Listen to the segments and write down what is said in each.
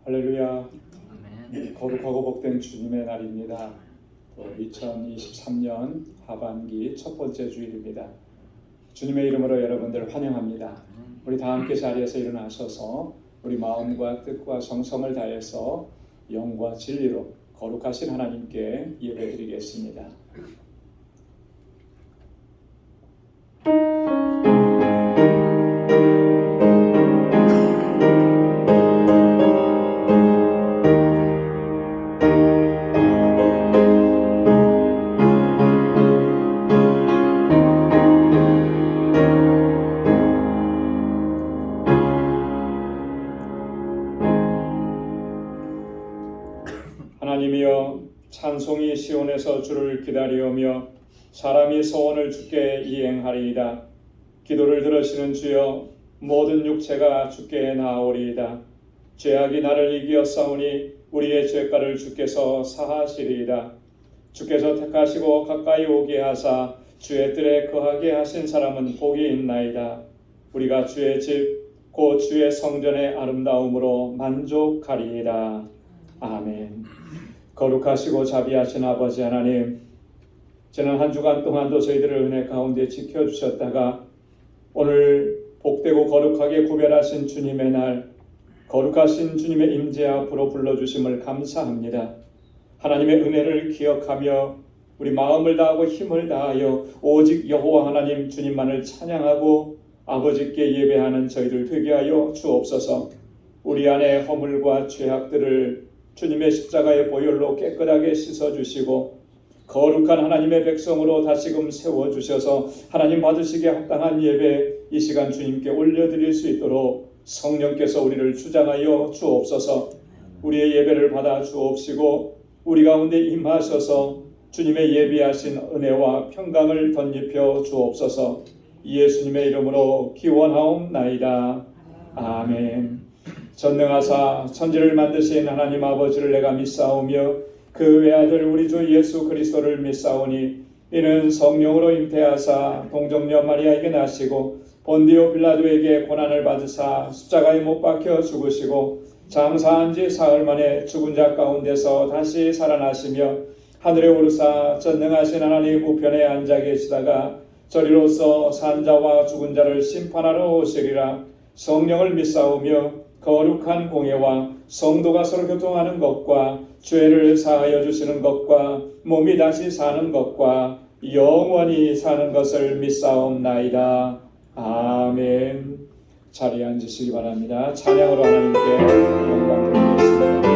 할렐루야. 아멘. 거룩하고 복된 주님의 날입니다. 2023년 하반기 첫 번째 주일입니다. 주님의 이름으로 여러분들 환영합니다. 우리 다 함께 자리에서 일어나셔서 우리 마음과 뜻과 정성을 다해서 영과 진리로 거룩하신 하나님께 예배드리겠습니다. 하나님이여, 찬송이 시온에서 주를 기다리오며 사람이 소원을 주께 이행하리이다. 기도를 들으시는 주여, 모든 육체가 주께 나아오리이다. 죄악이 나를 이기었사오니 우리의 죄가를 주께서 사하시리이다. 주께서 택하시고 가까이 오게 하사 주의 뜰에 거하게 하신 사람은 복이 있나이다. 우리가 주의 집 곧 주의 성전의 아름다움으로 만족하리이다. 아멘. 거룩하시고 자비하신 아버지 하나님, 지난 한 주간 동안도 저희들을 은혜 가운데 지켜주셨다가 오늘 복되고 거룩하게 구별하신 주님의 날, 거룩하신 주님의 임재 앞으로 불러주심을 감사합니다. 하나님의 은혜를 기억하며 우리 마음을 다하고 힘을 다하여 오직 여호와 하나님 주님만을 찬양하고 아버지께 예배하는 저희들 되게 하여 주옵소서. 우리 안에 허물과 죄악들을 주님의 십자가의 보혈로 깨끗하게 씻어주시고 거룩한 하나님의 백성으로 다시금 세워주셔서 하나님 받으시기에 합당한 예배 이 시간 주님께 올려드릴 수 있도록 성령께서 우리를 주장하여 주옵소서. 우리의 예배를 받아 주옵시고 우리 가운데 임하셔서 주님의 예비하신 은혜와 평강을 덧입혀 주옵소서. 예수님의 이름으로 기원하옵나이다. 아멘. 전능하사 천지를 만드신 하나님 아버지를 내가 믿사오며 그 외아들 우리 주 예수 그리스도를 믿사오니 이는 성령으로 잉태하사 동정녀 마리아에게 나시고 본디오 빌라도에게 고난을 받으사 십자가에 못 박혀 죽으시고 장사한 지 사흘 만에 죽은 자 가운데서 다시 살아나시며 하늘에 오르사 전능하신 하나님 우편에 앉아 계시다가 저리로서 산자와 죽은 자를 심판하러 오시리라. 성령을 믿사오며 거룩한 공예와 성도가 서로 교통하는 것과 죄를 사하여 주시는 것과 몸이 다시 사는 것과 영원히 사는 것을 믿사옵나이다. 아멘. 자리에 앉으시기 바랍니다. 찬양으로 하나님께 영광 드리겠습니다.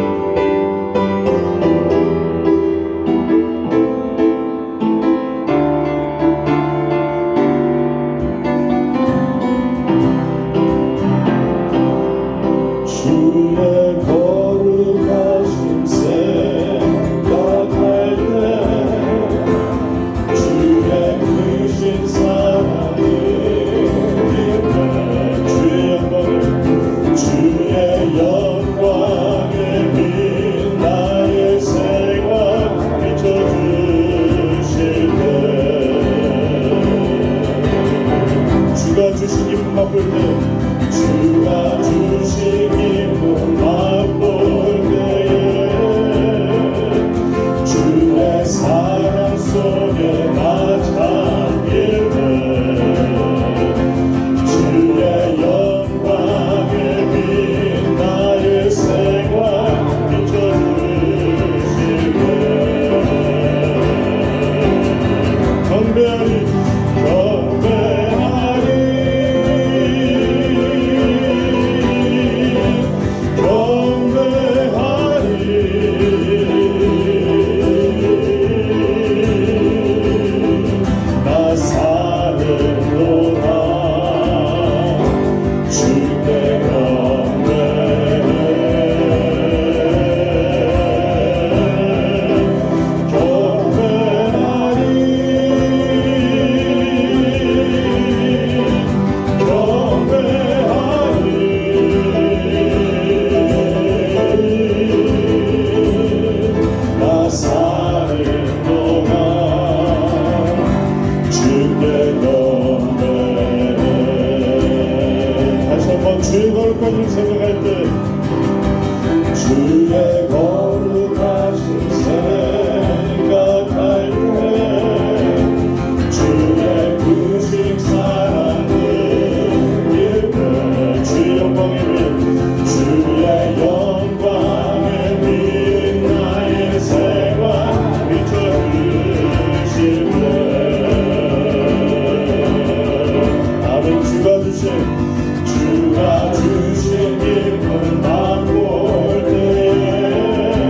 주의 영광 주의 거룩하신 생각할 때 주의 부식 사랑을 일컬 주의 영광의 빛 주의 영광의 빛 나의 생활 비춰주실 때 아멘. 주가 주신 기쁨 맛볼 때에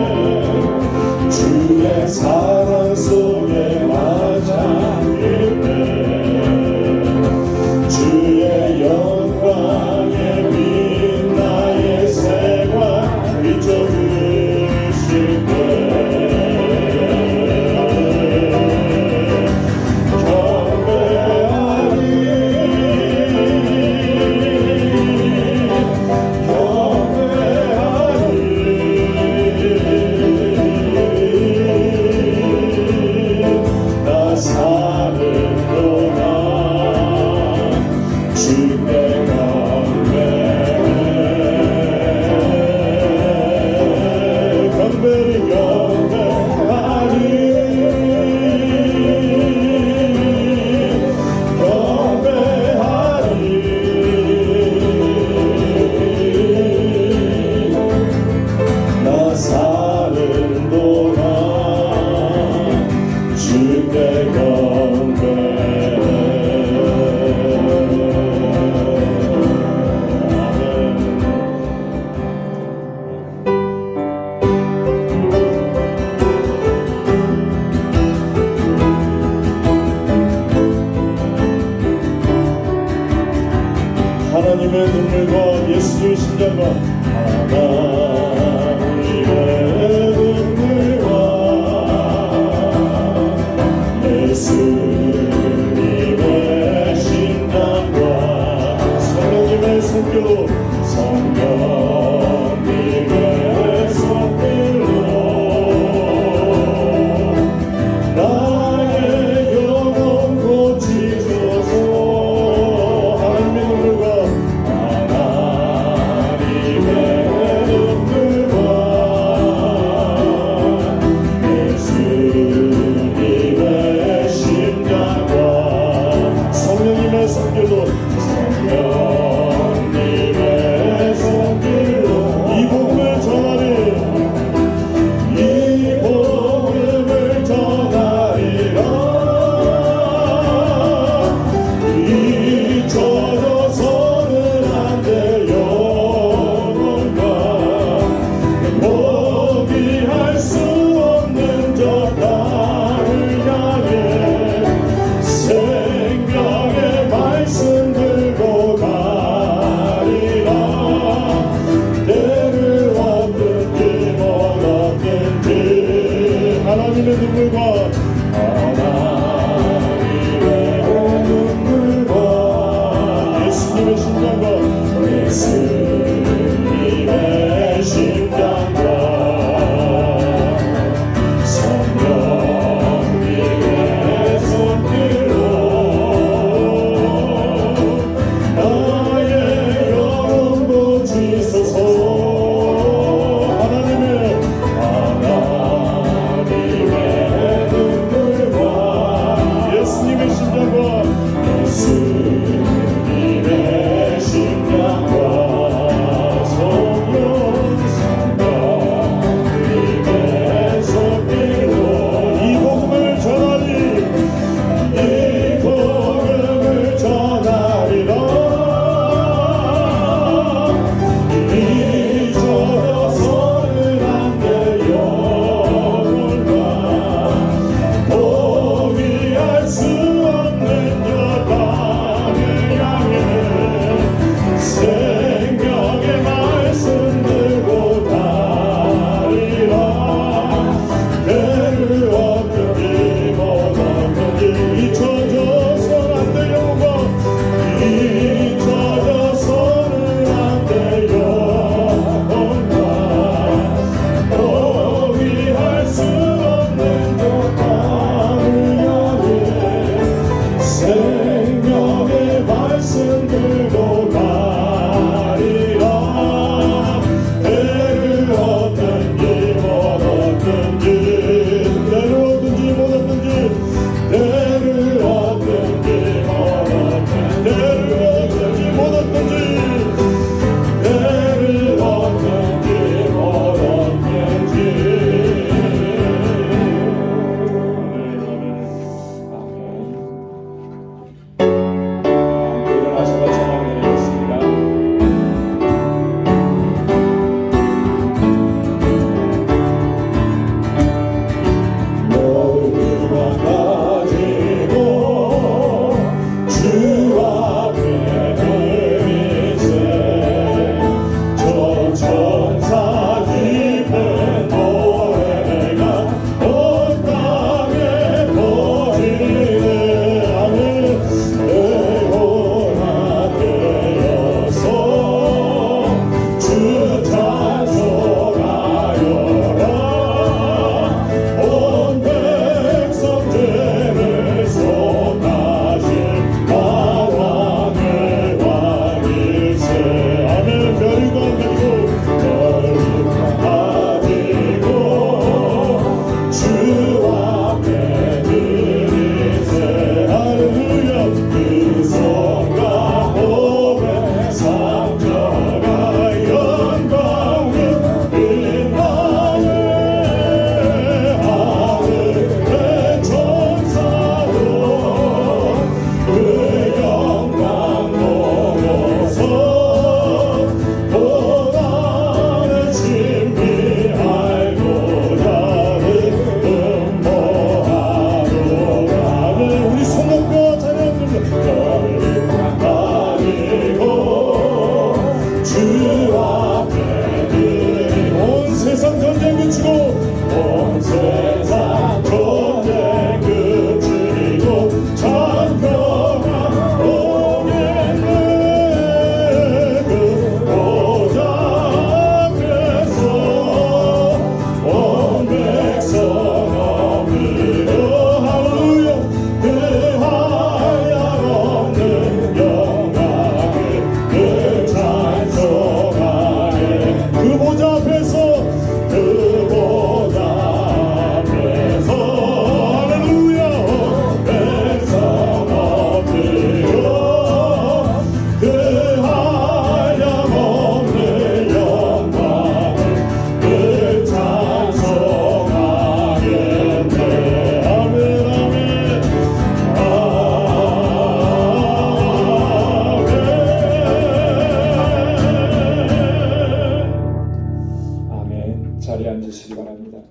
자리에 앉으시기 바랍니다.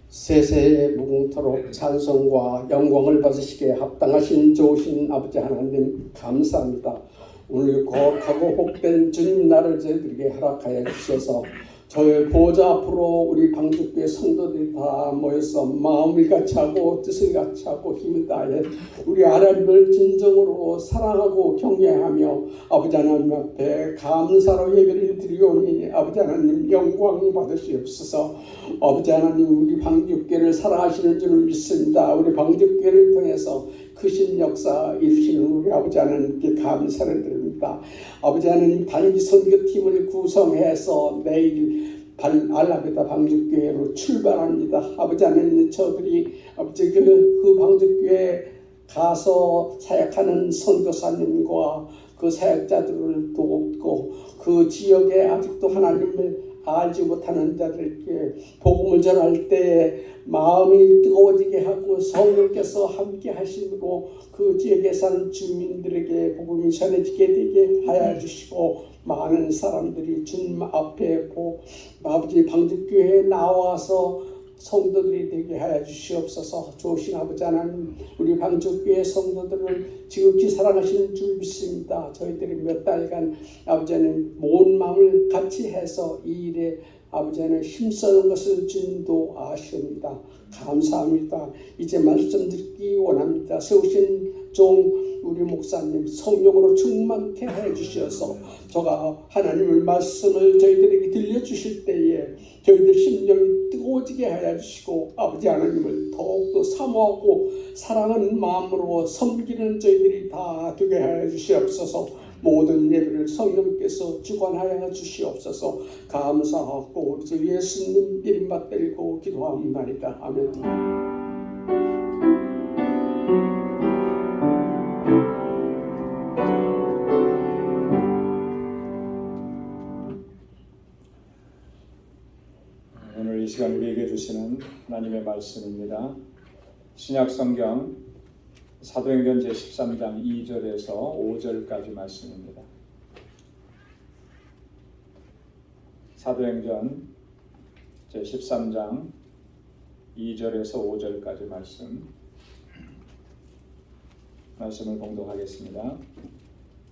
세세에 무궁토록 찬송과 영광을 받으시기에 합당하신 좋으신 아버지 하나님 감사합니다. 오늘 거룩하고 복된 주님 날을 저희들에게 허락하여 주셔서 저의 보좌 앞으로 우리 방주교회 성도들이 다 모여서 마음을 같이 하고 뜻을 같이 하고 힘을 다해 우리 하나님을 진정으로 사랑하고 경외하며 아버지 하나님 앞에 감사로 예배를 드리오니 아버지 하나님 영광 받으시옵소서. 아버지 하나님 우리 방주교회를 사랑하시는 줄을 믿습니다. 우리 방주교회를 통해서 크신 역사 이루시는 우리 아버지 하나님께 감사를 드립니다. 아버지 하나님 단기 선교팀을 구성해서 내일 알라베다 방주교회로 출발합니다. 아버지 하나님 저들이 아버지 그 방주교회 가서 사역하는 선교사님과 그 사역자들을 돕고 그 지역에 아직도 하나님을 알지 못하는 자들에게 복음을 전할 때 마음이 뜨거워지게 하고 성령께서 함께 하시고 그 지역에 사는 주민들에게 복음이 전해지게 되게 하여 주시고 많은 사람들이 주님 앞에 아버지 방주교회에 나와서 성도들이 되게 하여 주시옵소서. 좋으신 아버지 하나님 우리 방주교회 성도들을 지극히 사랑하시는 줄 믿습니다. 저희들이 몇 달간 아버지 하나님 온 마음을 같이 해서 이 일에 아버지 하나님 힘쓰는 것을 주님도 아시옵니다. 감사합니다. 이제 말씀 듣기 원합니다. 세우신 종 우리 목사님 성령으로 충만케 해 주셔서 저가 하나님의 말씀을 저희들에게 들려주실 때에 저희들 심령이 뜨거워지게 하여 주시고 아버지 하나님을 더욱더 사모하고 사랑하는 마음으로 섬기는 저희들이 다 되게 하여 주시옵소서. 모든 예배를 성령께서 주관하여 주시옵소서. 감사하고 우리 주 예수님 이름 받들고 기도합니다. 아멘. 오늘 이 시간 우리에게 주시는 하나님의 말씀입니다. 신약성경 사도행전 제13장 2절에서 5절까지 말씀입니다. 사도행전 제13장 2절에서 5절까지 말씀을 봉독하겠습니다.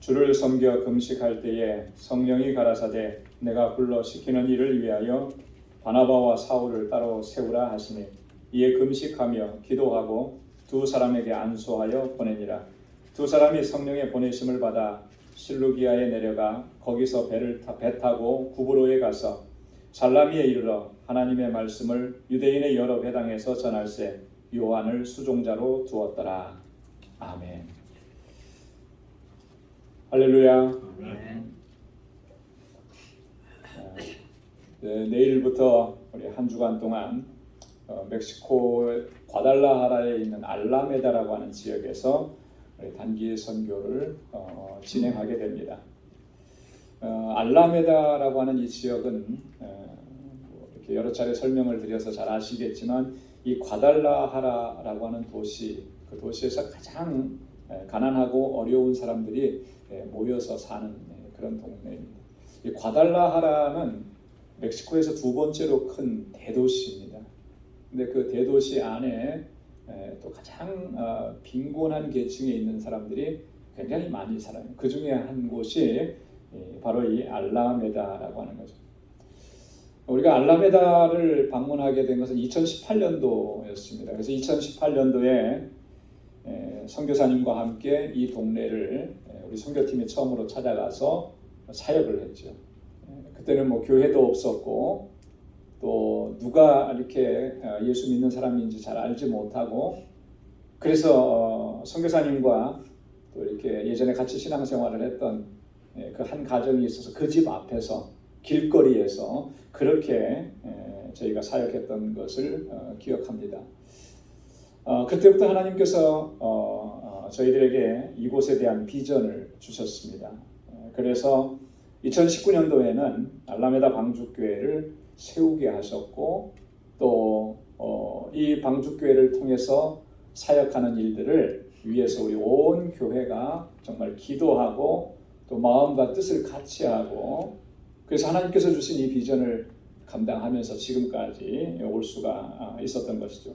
주를 섬겨 금식할 때에 성령이 가라사대 내가 불러 시키는 일을 위하여 바나바와 사울을 따로 세우라 하시니 이에 금식하며 기도하고 두 사람에게 안수하여 보내니라. 두 사람이 성령의 보내심을 받아 실루기아에 내려가 거기서 배 타고 구브로에 가서 살라미에 이르러 하나님의 말씀을 유대인의 여러 회당에서 전할세 요한을 수종자로 두었더라. 아멘. 할렐루야. 내일부터 우리 한 주간 동안 멕시코 과달라하라에 있는 알라메다라고 하는 지역에서 단기 선교를 진행하게 됩니다. 알라메다라고 하는 이 지역은 이렇게 여러 차례 설명을 드려서 잘 아시겠지만 이 과달라하라라고 하는 도시, 그 도시에서 가장 가난하고 어려운 사람들이 모여서 사는 그런 동네입니다. 이 과달라하라는 멕시코에서 두 번째로 큰 대도시입니다. 근데 그 대도시 안에 또 가장 빈곤한 계층에 있는 사람들이 굉장히 많이 살아요. 그 중에 한 곳이 바로 이 알라메다라고 하는 거죠. 우리가 알라메다를 방문하게 된 것은 2018년도였습니다. 그래서 2018년도에 선교사님과 함께 이 동네를 우리 선교팀이 처음으로 찾아가서 사역을 했죠. 그때는 뭐 교회도 없었고 또 누가 이렇게 예수 믿는 사람인지 잘 알지 못하고 그래서 선교사님과 또 이렇게 예전에 같이 신앙생활을 했던 그 한 가정이 있어서 그 집 앞에서 길거리에서 그렇게 저희가 사역했던 것을 기억합니다. 그때부터 하나님께서 저희들에게 이곳에 대한 비전을 주셨습니다. 그래서 2019년도에는 알라메다 방주교회를 세우게 하셨고 또 이 방주교회를 통해서 사역하는 일들을 위해서 우리 온 교회가 정말 기도하고 또 마음과 뜻을 같이 하고, 그래서 하나님께서 주신 이 비전을 감당하면서 지금까지 올 수가 있었던 것이죠.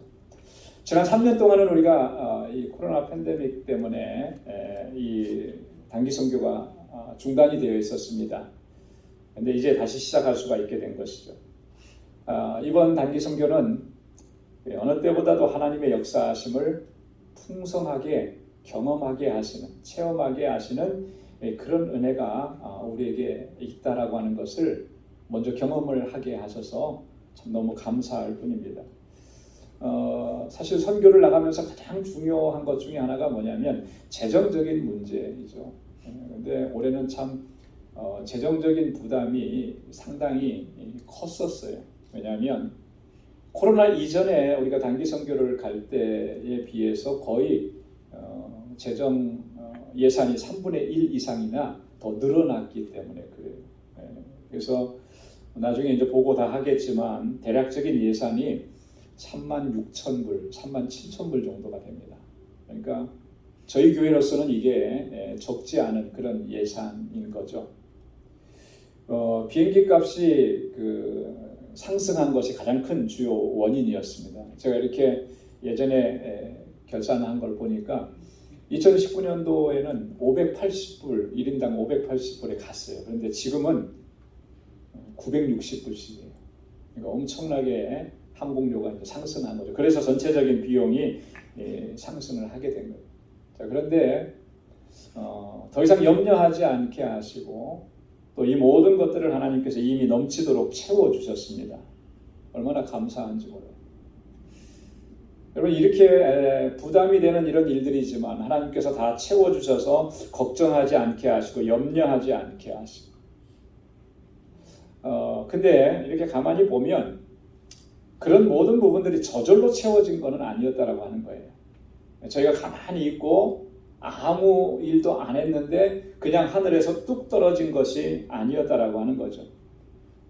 지난 3년 동안은 우리가 이 코로나 팬데믹 때문에 이 단기 선교가 중단이 되어 있었습니다. 근데 이제 다시 시작할 수가 있게 된 것이죠. 이번 단기 선교는 어느 때보다도 하나님의 역사하심을 풍성하게 경험하게 하시는, 체험하게 하시는 그런 은혜가 우리에게 있다라고 하는 것을 먼저 경험을 하게 하셔서 참 너무 감사할 뿐입니다. 사실 선교를 나가면서 가장 중요한 것 중에 하나가 뭐냐면 재정적인 문제이죠. 근데 올해는 참 재정적인 부담이 상당히 컸었어요. 왜냐하면 코로나 이전에 우리가 단기 선교를 갈 때에 비해서 거의 재정 예산이 3분의 1 이상이나 더 늘어났기 때문에 그래요. 그래서 나중에 이제 보고 다 하겠지만 대략적인 예산이 36,000불, 37,000불 정도가 됩니다. 그러니까 저희 교회로서는 이게 적지 않은 그런 예산인 거죠. 비행기 값이 상승한 것이 가장 큰 주요 원인이었습니다. 제가 이렇게 예전에 결산한 걸 보니까 2019년도에는 580불, 1인당 580불에 갔어요. 그런데 지금은 960불씩이에요. 그러니까 엄청나게 항공료가 이제 상승한 거죠. 그래서 전체적인 비용이 상승을 하게 된 거예요. 자, 그런데 더 이상 염려하지 않게 하시고 또 이 모든 것들을 하나님께서 이미 넘치도록 채워주셨습니다. 얼마나 감사한지 몰라요. 여러분, 이렇게 부담이 되는 이런 일들이지만 하나님께서 다 채워주셔서 걱정하지 않게 하시고 염려하지 않게 하시고, 근데 이렇게 가만히 보면 그런 모든 부분들이 저절로 채워진 것은 아니었다라고 하는 거예요. 저희가 가만히 있고 아무 일도 안 했는데 그냥 하늘에서 뚝 떨어진 것이 아니었다라고 하는 거죠.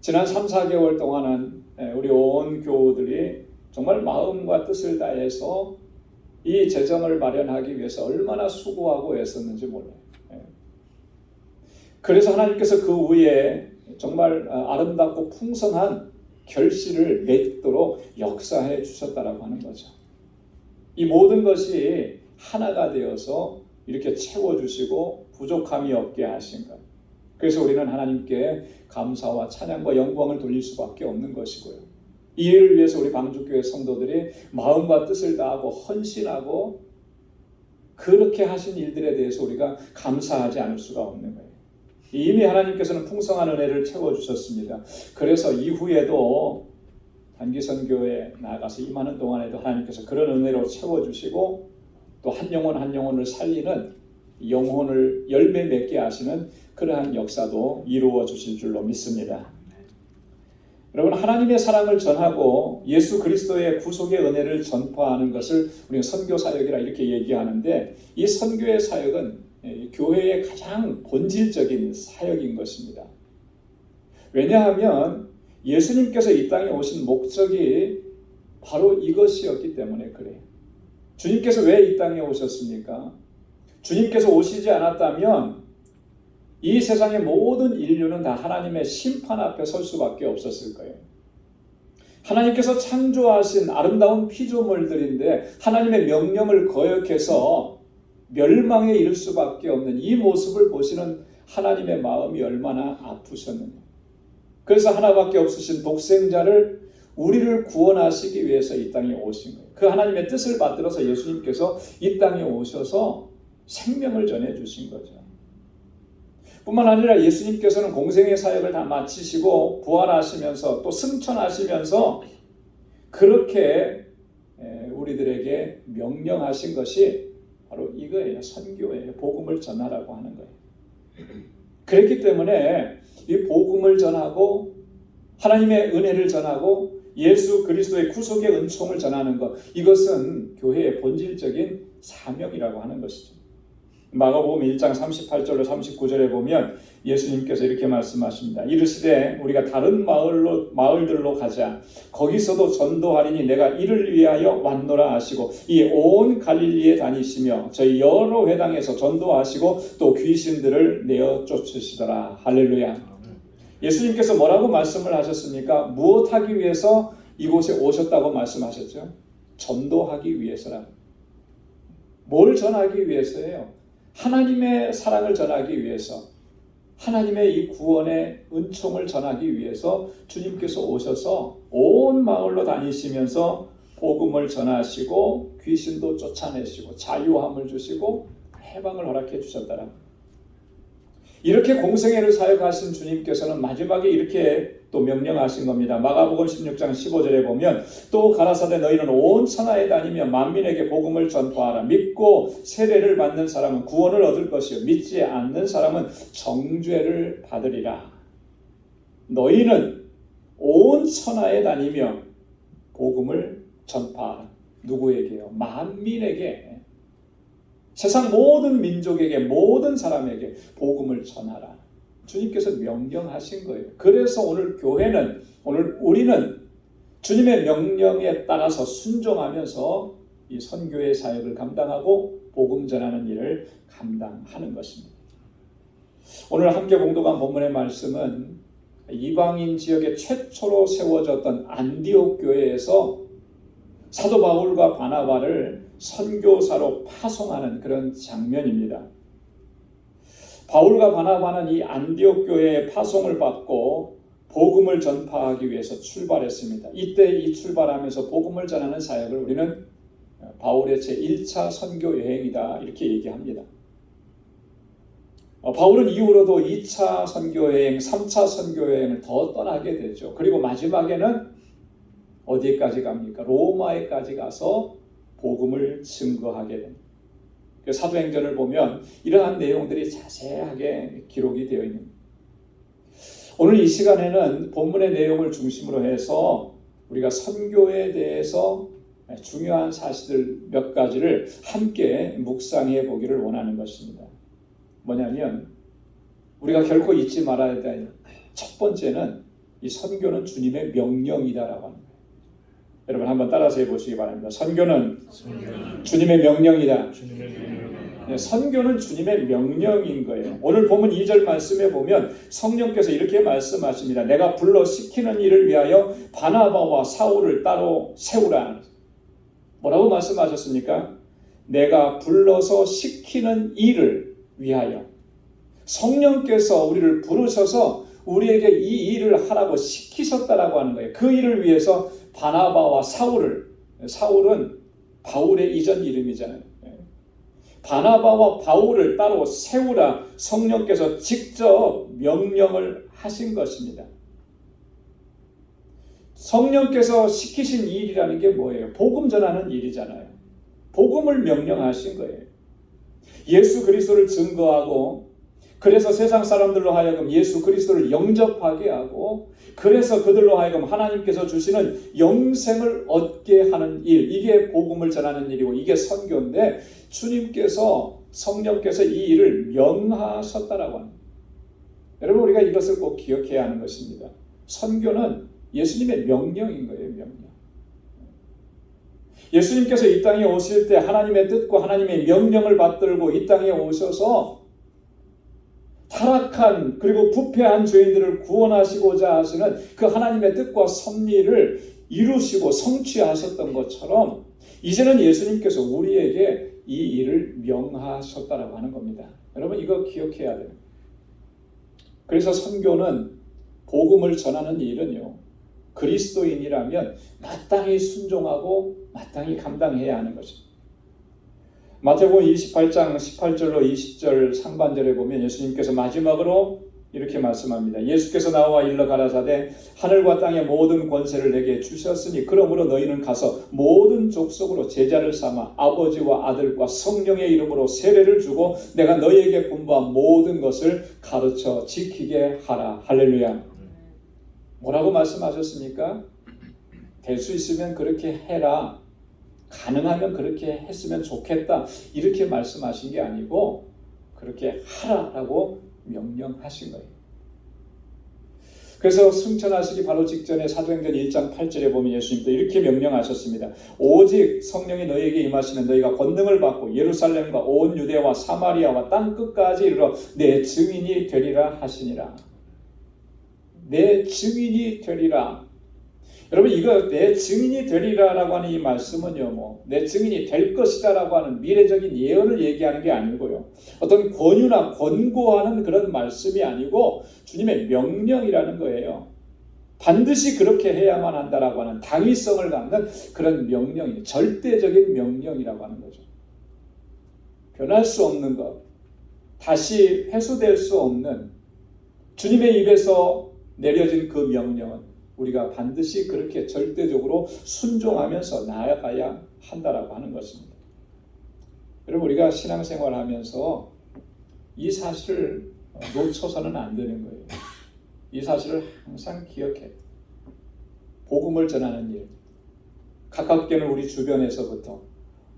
지난 3, 4개월 동안은 우리 온 교우들이 정말 마음과 뜻을 다해서 이 재정을 마련하기 위해서 얼마나 수고하고 애썼는지 몰라요. 그래서 하나님께서 그 위에 정말 아름답고 풍성한 결실을 맺도록 역사해 주셨다라고 하는 거죠. 이 모든 것이 하나가 되어서 이렇게 채워주시고 부족함이 없게 하신 것. 그래서 우리는 하나님께 감사와 찬양과 영광을 돌릴 수밖에 없는 것이고요. 이 일을 위해서 우리 방주교회 성도들이 마음과 뜻을 다하고 헌신하고 그렇게 하신 일들에 대해서 우리가 감사하지 않을 수가 없는 거예요. 이미 하나님께서는 풍성한 은혜를 채워주셨습니다. 그래서 이후에도 단기선교에 나아가서 임하는 동안에도 하나님께서 그런 은혜로 채워주시고 또 한 영혼 한 영혼을 살리는 영혼을 열매 맺게 하시는 그러한 역사도 이루어 주실 줄로 믿습니다. 여러분, 하나님의 사랑을 전하고 예수 그리스도의 구속의 은혜를 전파하는 것을 우리가 선교 사역이라 이렇게 얘기하는데, 이 선교의 사역은 교회의 가장 본질적인 사역인 것입니다. 왜냐하면 예수님께서 이 땅에 오신 목적이 바로 이것이었기 때문에 그래요. 주님께서 왜 이 땅에 오셨습니까? 주님께서 오시지 않았다면 이 세상의 모든 인류는 다 하나님의 심판 앞에 설 수밖에 없었을 거예요. 하나님께서 창조하신 아름다운 피조물들인데 하나님의 명령을 거역해서 멸망에 이를 수밖에 없는 이 모습을 보시는 하나님의 마음이 얼마나 아프셨느냐. 그래서 하나밖에 없으신 독생자를 우리를 구원하시기 위해서 이 땅에 오신 거예요. 그 하나님의 뜻을 받들어서 예수님께서 이 땅에 오셔서 생명을 전해주신 거죠. 뿐만 아니라 예수님께서는 공생의 사역을 다 마치시고 부활하시면서 또 승천하시면서 그렇게 우리들에게 명령하신 것이 바로 이거예요. 선교예요. 복음을 전하라고 하는 거예요. 그렇기 때문에 이 복음을 전하고 하나님의 은혜를 전하고 예수 그리스도의 구속의 은총을 전하는 것, 이것은 교회의 본질적인 사명이라고 하는 것이죠. 마가복음 1장 38절로 39절에 보면 예수님께서 이렇게 말씀하십니다. 이르시되 우리가 다른 마을들로 가자. 거기서도 전도하리니 내가 이를 위하여 왔노라 하시고 이 온 갈릴리에 다니시며 저희 여러 회당에서 전도하시고 또 귀신들을 내어 쫓으시더라. 할렐루야. 예수님께서 뭐라고 말씀을 하셨습니까? 무엇하기 위해서 이곳에 오셨다고 말씀하셨죠? 전도하기 위해서라. 뭘 전하기 위해서예요? 하나님의 사랑을 전하기 위해서, 하나님의 이 구원의 은총을 전하기 위해서 주님께서 오셔서 온 마을로 다니시면서 복음을 전하시고 귀신도 쫓아내시고 자유함을 주시고 해방을 허락해 주셨다라. 이렇게 공생애를 사역하신 주님께서는 마지막에 이렇게 또 명령하신 겁니다. 마가복음 16장 15절에 보면 또 가라사대 너희는 온 천하에 다니며 만민에게 복음을 전파하라. 믿고 세례를 받는 사람은 구원을 얻을 것이요 믿지 않는 사람은 정죄를 받으리라. 너희는 온 천하에 다니며 복음을 전파하라. 누구에게요? 만민에게. 세상 모든 민족에게 모든 사람에게 복음을 전하라. 주님께서 명령하신 거예요. 그래서 오늘 교회는 오늘 우리는 주님의 명령에 따라서 순종하면서 이 선교의 사역을 감당하고 복음 전하는 일을 감당하는 것입니다. 오늘 함께 봉독한 본문의 말씀은 이방인 지역에 최초로 세워졌던 안디옥 교회에서 사도 바울과 바나바를 선교사로 파송하는 그런 장면입니다. 바울과 바나바는 이 안디옥 교회의 파송을 받고 복음을 전파하기 위해서 출발했습니다. 이때 이 출발하면서 복음을 전하는 사역을 우리는 바울의 제1차 선교 여행이다 이렇게 얘기합니다. 바울은 이후로도 2차 선교 여행, 3차 선교 여행을 더 떠나게 되죠. 그리고 마지막에는 어디까지 갑니까? 로마에까지 가서 복음을 증거하게 됩니다. 사도행전을 보면 이러한 내용들이 자세하게 기록이 되어 있습니다. 오늘 이 시간에는 본문의 내용을 중심으로 해서 우리가 선교에 대해서 중요한 사실들 몇 가지를 함께 묵상해 보기를 원하는 것입니다. 뭐냐면 우리가 결코 잊지 말아야 될 첫 번째는 이 선교는 주님의 명령이다라고 합니다. 여러분 한번 따라서 해보시기 바랍니다. 선교는 주님의 명령이다. 네, 선교는 주님의 명령인 거예요. 오늘 본문 2절 말씀에 보면 성령께서 이렇게 말씀하십니다. 내가 불러 시키는 일을 위하여 바나바와 사울을 따로 세우라. 뭐라고 말씀하셨습니까? 내가 불러서 시키는 일을 위하여. 성령께서 우리를 부르셔서 우리에게 이 일을 하라고 시키셨다라고 하는 거예요. 그 일을 위해서 바나바와 사울은 바울의 이전 이름이잖아요. 바나바와 바울을 따로 세우라 성령께서 직접 명령을 하신 것입니다. 성령께서 시키신 일이라는 게 뭐예요? 복음 전하는 일이잖아요. 복음을 명령하신 거예요. 예수 그리스도를 증거하고 그래서 세상 사람들로 하여금 예수 그리스도를 영접하게 하고 그래서 그들로 하여금 하나님께서 주시는 영생을 얻게 하는 일, 이게 복음을 전하는 일이고 이게 선교인데 주님께서 성령께서 이 일을 명하셨다라고 합니다. 여러분 우리가 이것을 꼭 기억해야 하는 것입니다. 선교는 예수님의 명령인 거예요. 명령. 예수님께서 이 땅에 오실 때 하나님의 뜻과 하나님의 명령을 받들고 이 땅에 오셔서 타락한 그리고 부패한 죄인들을 구원하시고자 하시는 그 하나님의 뜻과 섭리를 이루시고 성취하셨던 것처럼 이제는 예수님께서 우리에게 이 일을 명하셨다라고 하는 겁니다. 여러분 이거 기억해야 돼요. 그래서 선교는 복음을 전하는 일은요. 그리스도인이라면 마땅히 순종하고 마땅히 감당해야 하는 것입니다. 마태복음 28장 18절로 20절 상반절에 보면 예수님께서 마지막으로 이렇게 말씀합니다. 예수께서 나와 일러 가라사대 하늘과 땅의 모든 권세를 내게 주셨으니 그러므로 너희는 가서 모든 족속으로 제자를 삼아 아버지와 아들과 성령의 이름으로 세례를 주고 내가 너희에게 분부한 모든 것을 가르쳐 지키게 하라. 할렐루야. 뭐라고 말씀하셨습니까? 될 수 있으면 그렇게 해라. 가능하면 그렇게 했으면 좋겠다. 이렇게 말씀하신 게 아니고 그렇게 하라라고 명령하신 거예요. 그래서 승천하시기 바로 직전에 사도행전 1장 8절에 보면 예수님도 이렇게 명령하셨습니다. 오직 성령이 너희에게 임하시면 너희가 권능을 받고 예루살렘과 온 유대와 사마리아와 땅 끝까지 이르러 내 증인이 되리라 하시니라. 내 증인이 되리라. 여러분, 이거 내 증인이 되리라라고 하는 이 말씀은요, 내 증인이 될 것이다라고 하는 미래적인 예언을 얘기하는 게 아니고요, 어떤 권유나 권고하는 그런 말씀이 아니고 주님의 명령이라는 거예요. 반드시 그렇게 해야만 한다라고 하는 당위성을 갖는 그런 명령이, 절대적인 명령이라고 하는 거죠. 변할 수 없는 것, 다시 회수될 수 없는 주님의 입에서 내려진 그 명령은 우리가 반드시 그렇게 절대적으로 순종하면서 나아가야 한다라고 하는 것입니다. 여러분, 우리가 신앙생활을 하면서 이 사실을 놓쳐서는 안 되는 거예요. 이 사실을 항상 기억해. 복음을 전하는 일, 가깝게는 우리 주변에서부터,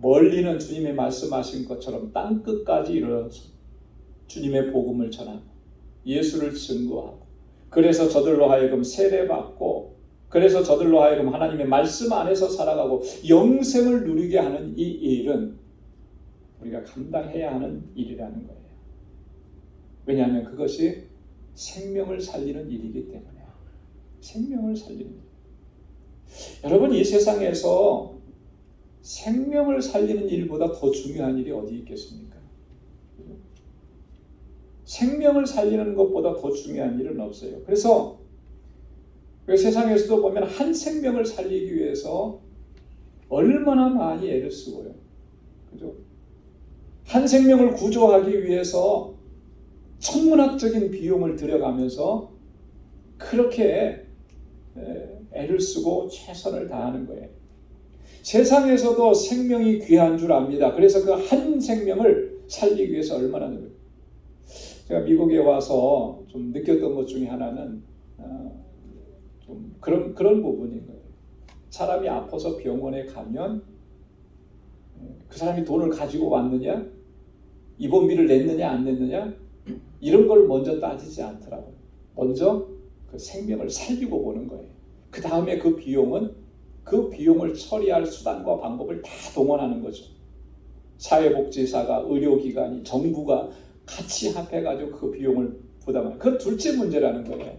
멀리는 주님이 말씀하신 것처럼 땅끝까지 이르러서 주님의 복음을 전하고 예수를 증거하고, 그래서 저들로 하여금 세례받고, 그래서 저들로 하여금 하나님의 말씀 안에서 살아가고 영생을 누리게 하는 이 일은 우리가 감당해야 하는 일이라는 거예요. 왜냐하면 그것이 생명을 살리는 일이기 때문에. 생명을 살리는 일. 여러분, 이 세상에서 생명을 살리는 일보다 더 중요한 일이 어디 있겠습니까? 생명을 살리는 것보다 더 중요한 일은 없어요. 그래서 세상에서도 보면 한 생명을 살리기 위해서 얼마나 많이 애를 쓰고요. 그죠? 한 생명을 구조하기 위해서 천문학적인 비용을 들여가면서 그렇게 애를 쓰고 최선을 다하는 거예요. 세상에서도 생명이 귀한 줄 압니다. 그래서 그 한 생명을 살리기 위해서 얼마나 노력. 제가 미국에 와서 좀 느꼈던 것 중에 하나는 좀 그런 부분인 거예요. 사람이 아파서 병원에 가면 그 사람이 돈을 가지고 왔느냐, 입원비를 냈느냐 안 냈느냐, 이런 걸 먼저 따지지 않더라고요. 먼저 그 생명을 살리고 보는 거예요. 그 다음에 그 비용을 처리할 수단과 방법을 다 동원하는 거죠. 사회복지사가, 의료기관이, 정부가 같이 합해가지고 그 비용을 부담하는, 그건 둘째 문제라는 거예요.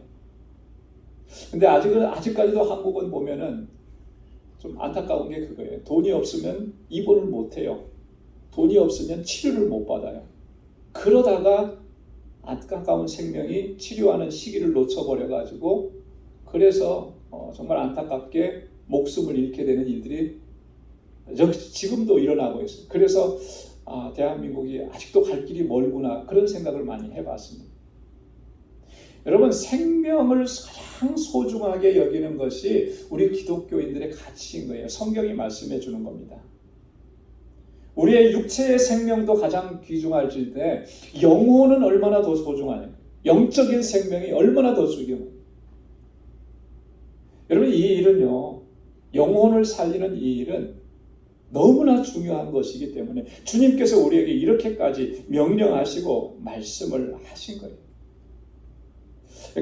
근데 아직까지도 한국은 보면은 좀 안타까운 게 그거예요. 돈이 없으면 입원을 못 해요. 돈이 없으면 치료를 못 받아요. 그러다가 안타까운 생명이 치료하는 시기를 놓쳐버려가지고, 그래서 정말 안타깝게 목숨을 잃게 되는 일들이 지금도 일어나고 있어요. 그래서 대한민국이 아직도 갈 길이 멀구나, 그런 생각을 많이 해봤습니다. 여러분, 생명을 가장 소중하게 여기는 것이 우리 기독교인들의 가치인 거예요. 성경이 말씀해 주는 겁니다. 우리의 육체의 생명도 가장 귀중할지인데 영혼은 얼마나 더 소중하냐, 영적인 생명이 얼마나 더 중요해요. 여러분, 이 일은요, 영혼을 살리는 이 일은 너무나 중요한 것이기 때문에 주님께서 우리에게 이렇게까지 명령하시고 말씀을 하신 거예요.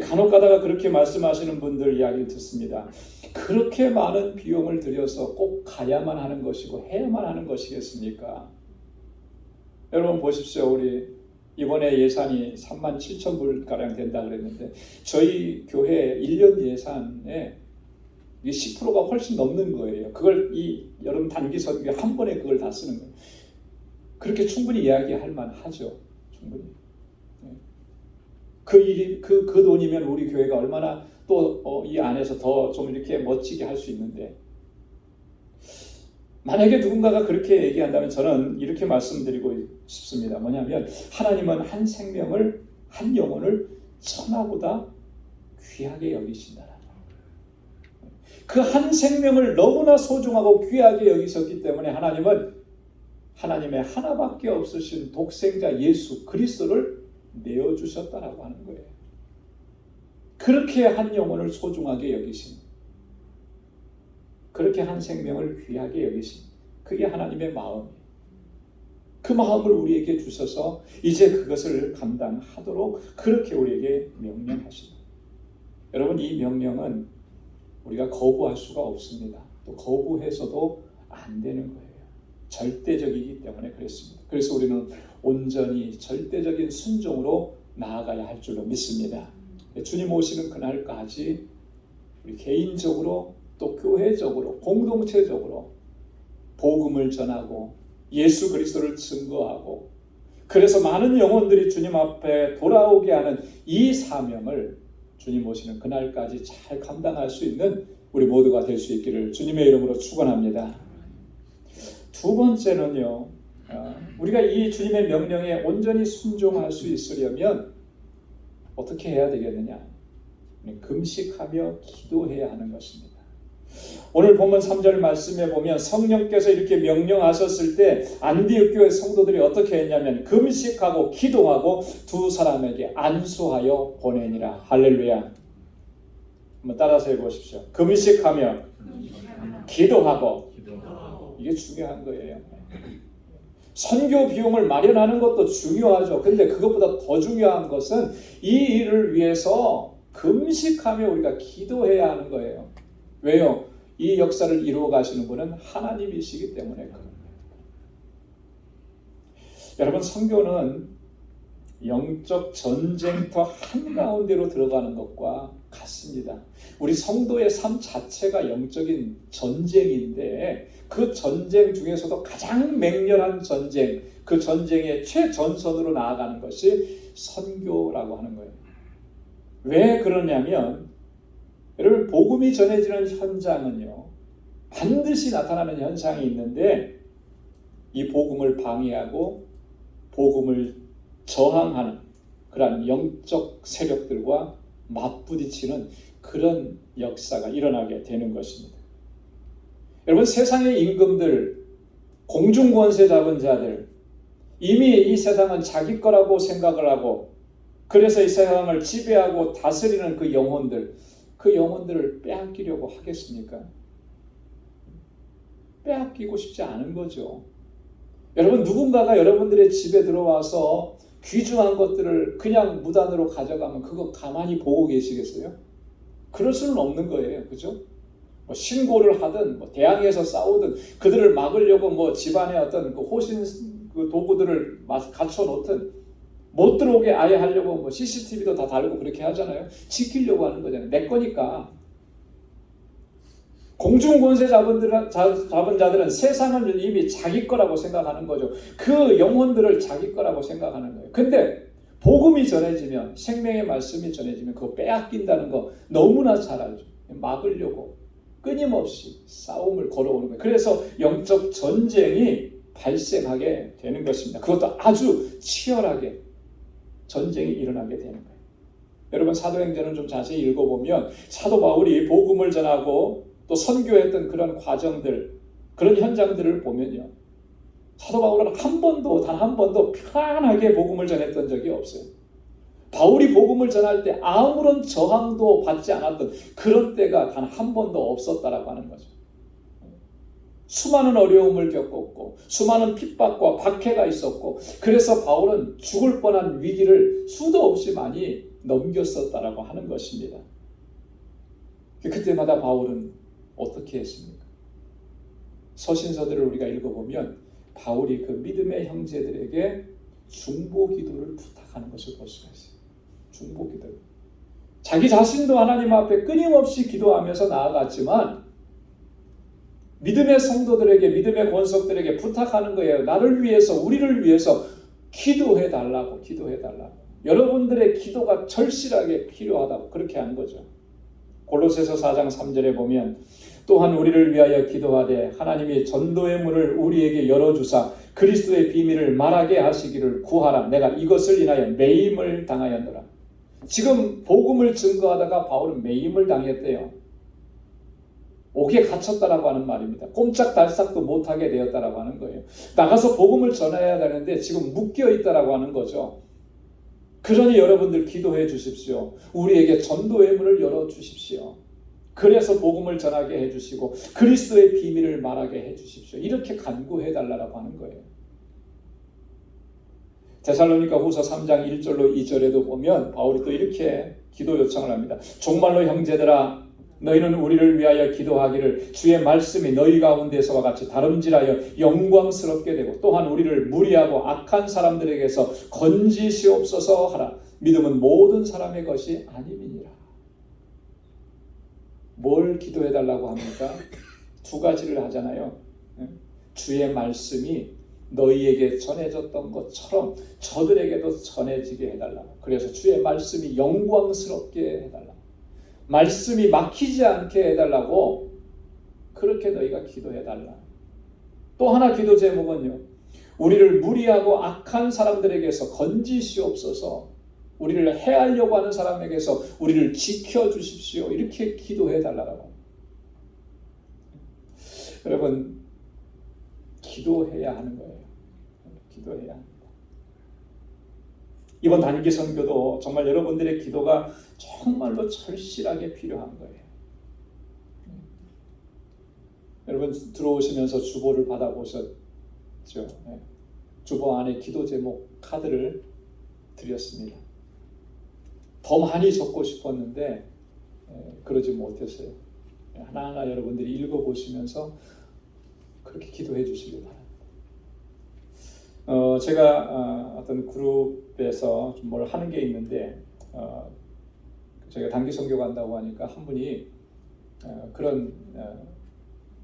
간혹 가다가 그렇게 말씀하시는 분들 이야기를 듣습니다. 그렇게 많은 비용을 들여서 꼭 가야만 하는 것이고 해야만 하는 것이겠습니까? 여러분 보십시오. 우리 이번에 예산이 37,000불가량 된다 그랬는데 저희 교회 1년 예산에 10%가 훨씬 넘는 거예요. 그걸 이 여름 단기 설교에 한 번에 그걸 다 쓰는 거예요. 그렇게 충분히 이야기할 만하죠. 충분히. 그 일이 그 돈이면 우리 교회가 얼마나 또 이 안에서 더 좀 이렇게 멋지게 할 수 있는데, 만약에 누군가가 그렇게 얘기한다면 저는 이렇게 말씀드리고 싶습니다. 뭐냐면 하나님은 한 생명을, 한 영혼을 천하보다 귀하게 여기신다라는 거예요. 그 한 생명을 너무나 소중하고 귀하게 여기셨기 때문에 하나님은 하나님의 하나밖에 없으신 독생자 예수 그리스도를 내어주셨다라고 하는 거예요. 그렇게 한 영혼을 소중하게 여기신, 그렇게 한 생명을 귀하게 여기신, 그게 하나님의 마음이에요. 그 마음을 우리에게 주셔서 이제 그것을 감당하도록 그렇게 우리에게 명령하십니다. 여러분, 이 명령은 우리가 거부할 수가 없습니다. 또 거부해서도 안 되는 거예요. 절대적이기 때문에 그렇습니다. 그래서 우리는 온전히 절대적인 순종으로 나아가야 할 줄로 믿습니다. 주님 오시는 그날까지 우리 개인적으로 또 교회적으로 공동체적으로 복음을 전하고 예수 그리스도를 증거하고 그래서 많은 영혼들이 주님 앞에 돌아오게 하는 이 사명을 주님 오시는 그날까지 잘 감당할 수 있는 우리 모두가 될 수 있기를 주님의 이름으로 축원합니다. 두 번째는요, 우리가 이 주님의 명령에 온전히 순종할 수 있으려면 어떻게 해야 되겠느냐? 금식하며 기도해야 하는 것입니다. 오늘 본문 3절 말씀에 보면 성령께서 이렇게 명령하셨을 때 안디옥 교회 성도들이 어떻게 했냐면 금식하고 기도하고 두 사람에게 안수하여 보내니라. 할렐루야. 한번 따라서 해보십시오. 금식하며 기도하고. 이게 중요한 거예요. 선교 비용을 마련하는 것도 중요하죠. 근데 그것보다 더 중요한 것은 이 일을 위해서 금식하며 우리가 기도해야 하는 거예요. 왜요? 이 역사를 이루어 가시는 분은 하나님이시기 때문에 그런 거예요. 여러분, 선교는 영적 전쟁터 한가운데로 들어가는 것과 같습니다. 우리 성도의 삶 자체가 영적인 전쟁인데 그 전쟁 중에서도 가장 맹렬한 전쟁, 그 전쟁의 최전선으로 나아가는 것이 선교라고 하는 거예요. 왜 그러냐면 여러분, 복음이 전해지는 현장은요 반드시 나타나는 현상이 있는데 이 복음을 방해하고 복음을 저항하는 그러한 영적 세력들과 맞부딪히는 그런 역사가 일어나게 되는 것입니다. 여러분, 세상의 임금들, 공중권세 잡은 자들, 이미 이 세상은 자기 거라고 생각을 하고 그래서 이 세상을 지배하고 다스리는 그 영혼들을 빼앗기려고 하겠습니까? 빼앗기고 싶지 않은 거죠. 여러분, 누군가가 여러분들의 집에 들어와서 귀중한 것들을 그냥 무단으로 가져가면 그거 가만히 보고 계시겠어요? 그럴 수는 없는 거예요. 그죠? 신고를 하든 대항해서 싸우든 그들을 막으려고 집안에 어떤 호신 도구들을 갖춰 놓든 못 들어오게 아예 하려고 CCTV도 다 달고 그렇게 하잖아요. 지키려고 하는 거잖아요. 내 거니까. 공중권세 잡은 자들은 세상을 이미 자기 거라고 생각하는 거죠. 그 영혼들을 자기 거라고 생각하는 거예요. 근데 복음이 전해지면, 생명의 말씀이 전해지면 그거 빼앗긴다는 거 너무나 잘 알죠. 막으려고 끊임없이 싸움을 걸어오는 거예요. 그래서 영적 전쟁이 발생하게 되는 것입니다. 그것도 아주 치열하게 전쟁이 일어나게 되는 거예요. 여러분, 사도행전을 좀 자세히 읽어보면 사도 바울이 복음을 전하고 또 선교했던 그런 과정들, 그런 현장들을 보면요, 사도 바울은 단 한 번도 편안하게 복음을 전했던 적이 없어요. 바울이 복음을 전할 때 아무런 저항도 받지 않았던 그런 때가 단 한 번도 없었다라고 하는 거죠. 수많은 어려움을 겪었고 수많은 핍박과 박해가 있었고 그래서 바울은 죽을 뻔한 위기를 수도 없이 많이 넘겼었다라고 하는 것입니다. 그때마다 바울은 어떻게 했습니까? 서신서들을 우리가 읽어보면 바울이 그 믿음의 형제들에게 중보 기도를 부탁하는 것을 볼 수가 있어요. 중보 기도. 자기 자신도 하나님 앞에 끊임없이 기도하면서 나아갔지만 믿음의 성도들에게, 믿음의 권속들에게 부탁하는 거예요. 나를 위해서, 우리를 위해서 기도해달라고. 여러분들의 기도가 절실하게 필요하다고 그렇게 한 거죠. 골로새서 4장 3절에 보면 또한 우리를 위하여 기도하되 하나님이 전도의 문을 우리에게 열어주사 그리스도의 비밀을 말하게 하시기를 구하라. 내가 이것을 인하여 매임을 당하였노라. 지금 복음을 증거하다가 바울은 매임을 당했대요. 옥에 갇혔다라고 하는 말입니다. 꼼짝달싹도 못하게 되었다라고 하는 거예요. 나가서 복음을 전해야 되는데 지금 묶여있다라고 하는 거죠. 그러니 여러분들 기도해 주십시오. 우리에게 전도의 문을 열어주십시오. 그래서 복음을 전하게 해주시고 그리스도의 비밀을 말하게 해주십시오. 이렇게 간구해달라고 하는 거예요. 데살로니가 후서 3장 1절로 2절에도 보면 바울이 또 이렇게 기도 요청을 합니다. 정말로 형제들아 너희는 우리를 위하여 기도하기를 주의 말씀이 너희 가운데서와 같이 다름질하여 영광스럽게 되고 또한 우리를 무리하고 악한 사람들에게서 건지시옵소서 하라. 믿음은 모든 사람의 것이 아님이니라. 뭘 기도해달라고 합니까? 두 가지를 하잖아요. 주의 말씀이 너희에게 전해졌던 것처럼 저들에게도 전해지게 해달라고. 그래서 주의 말씀이 영광스럽게 해달라고. 말씀이 막히지 않게 해달라고 그렇게 너희가 기도해달라. 또 하나 기도 제목은요. 우리를 무리하고 악한 사람들에게서 건지시옵소서. 우리를 해하려고 하는 사람에게서 우리를 지켜주십시오. 이렇게 기도해달라고. 여러분 기도해야 하는 거예요. 기도해야 합니다. 이번 단기 선교도 정말 여러분들의 기도가 정말로 절실하게 필요한 거예요. 여러분 들어오시면서 주보를 받아보셨죠? 주보 안에 기도 제목 카드를 드렸습니다. 더 많이 적고 싶었는데 그러지 못했어요. 하나하나 여러분들이 읽어보시면서 그렇게 기도해 주시길 바랍니다. 제가 어떤 그룹에서 좀 뭘 하는 게 있는데 제가 단기 선교 간다고 하니까 한 분이 그런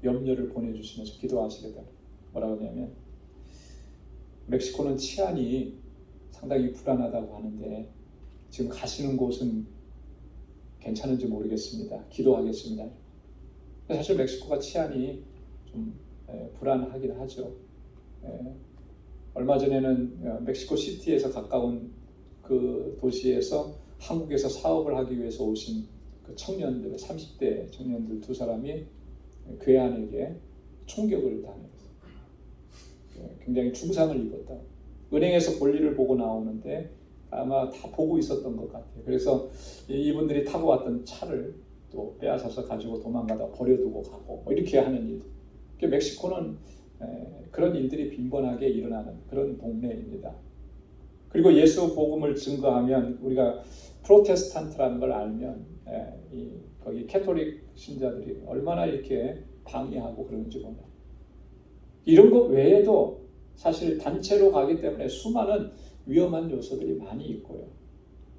염려를 보내주시면서 기도하시겠다. 뭐라고 하냐면 멕시코는 치안이 상당히 불안하다고 하는데 지금 가시는 곳은 괜찮은지 모르겠습니다. 기도하겠습니다. 사실 멕시코가 치안이 좀 불안하긴 하죠. 얼마 전에는 멕시코 시티에서 가까운 그 도시에서 한국에서 사업을 하기 위해서 오신 그 청년들, 30대 청년들 두 사람이 괴한에게 총격을 당했어요. 굉장히 중상을 입었다. 은행에서 볼일을 보고 나오는데 아마 다 보고 있었던 것 같아요. 그래서 이분들이 타고 왔던 차를 또 빼앗아서 가지고 도망가다 버려두고 가고 이렇게 하는 일. 멕시코는 그런 일들이 빈번하게 일어나는 그런 동네입니다. 그리고 예수 복음을 증거하면 우리가 프로테스탄트라는 걸 알면 거기 캐톨릭 신자들이 얼마나 이렇게 방해하고 그러는지 몰라요. 이런 것 외에도 사실 단체로 가기 때문에 수많은 위험한 요소들이 많이 있고요.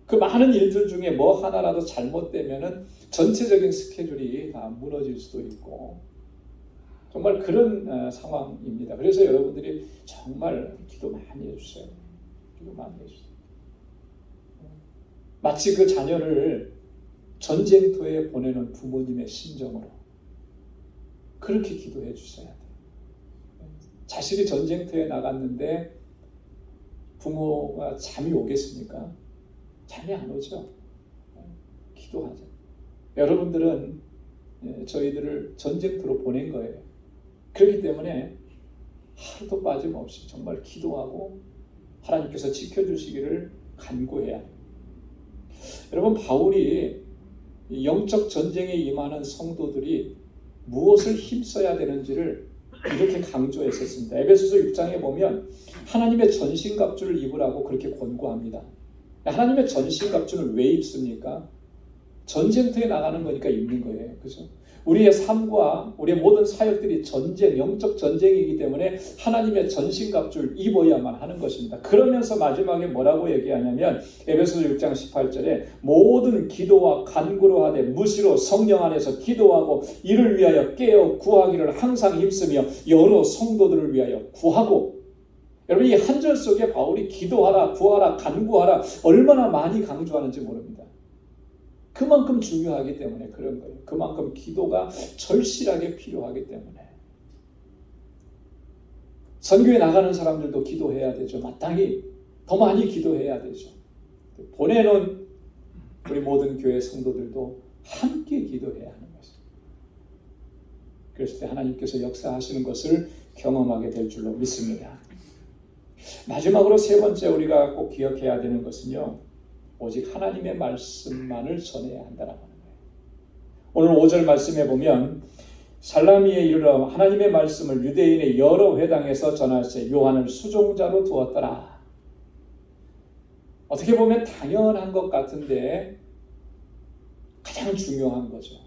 그 많은 일들 중에 뭐 하나라도 잘못되면은 전체적인 스케줄이 다 무너질 수도 있고 정말 그런 상황입니다. 그래서 여러분들이 정말 기도 많이 해주세요. 기도 많이 해주세요. 마치 그 자녀를 전쟁터에 보내는 부모님의 심정으로 그렇게 기도해 주셔야 돼요. 자식이 전쟁터에 나갔는데 부모가 잠이 오겠습니까? 잠이 안 오죠. 기도하죠. 여러분들은 저희들을 전쟁터로 보낸 거예요. 그렇기 때문에 하루도 빠짐없이 정말 기도하고 하나님께서 지켜주시기를 간구해야 해요. 여러분 바울이 영적 전쟁에 임하는 성도들이 무엇을 힘써야 되는지를 이렇게 강조했었습니다. 에베소서 6장에 보면 하나님의 전신갑주를 입으라고 그렇게 권고합니다. 하나님의 전신갑주는 왜 입습니까? 전쟁터에 나가는 거니까 입는 거예요. 그죠? 우리의 삶과 우리의 모든 사역들이 전쟁, 영적 전쟁이기 때문에 하나님의 전신갑주를 입어야만 하는 것입니다. 그러면서 마지막에 뭐라고 얘기하냐면 에베소서 6장 18절에 모든 기도와 간구로 하되 무시로 성령 안에서 기도하고 이를 위하여 깨어 구하기를 항상 힘쓰며 여러 성도들을 위하여 구하고. 여러분 이 한 절 속에 바울이 기도하라, 구하라, 간구하라 얼마나 많이 강조하는지 모릅니다. 그만큼 중요하기 때문에 그런 거예요. 그만큼 기도가 절실하게 필요하기 때문에. 선교에 나가는 사람들도 기도해야 되죠. 마땅히 더 많이 기도해야 되죠. 보내놓은 우리 모든 교회 성도들도 함께 기도해야 하는 것입니다. 그랬을 때 하나님께서 역사하시는 것을 경험하게 될 줄로 믿습니다. 마지막으로 세 번째 우리가 꼭 기억해야 되는 것은요. 오직 하나님의 말씀만을 전해야 한다는 거예요. 오늘 5절 말씀에 보면 살라미에 이르러 하나님의 말씀을 유대인의 여러 회당에서 전할세 요한을 수종자로 두었더라. 어떻게 보면 당연한 것 같은데 가장 중요한 거죠.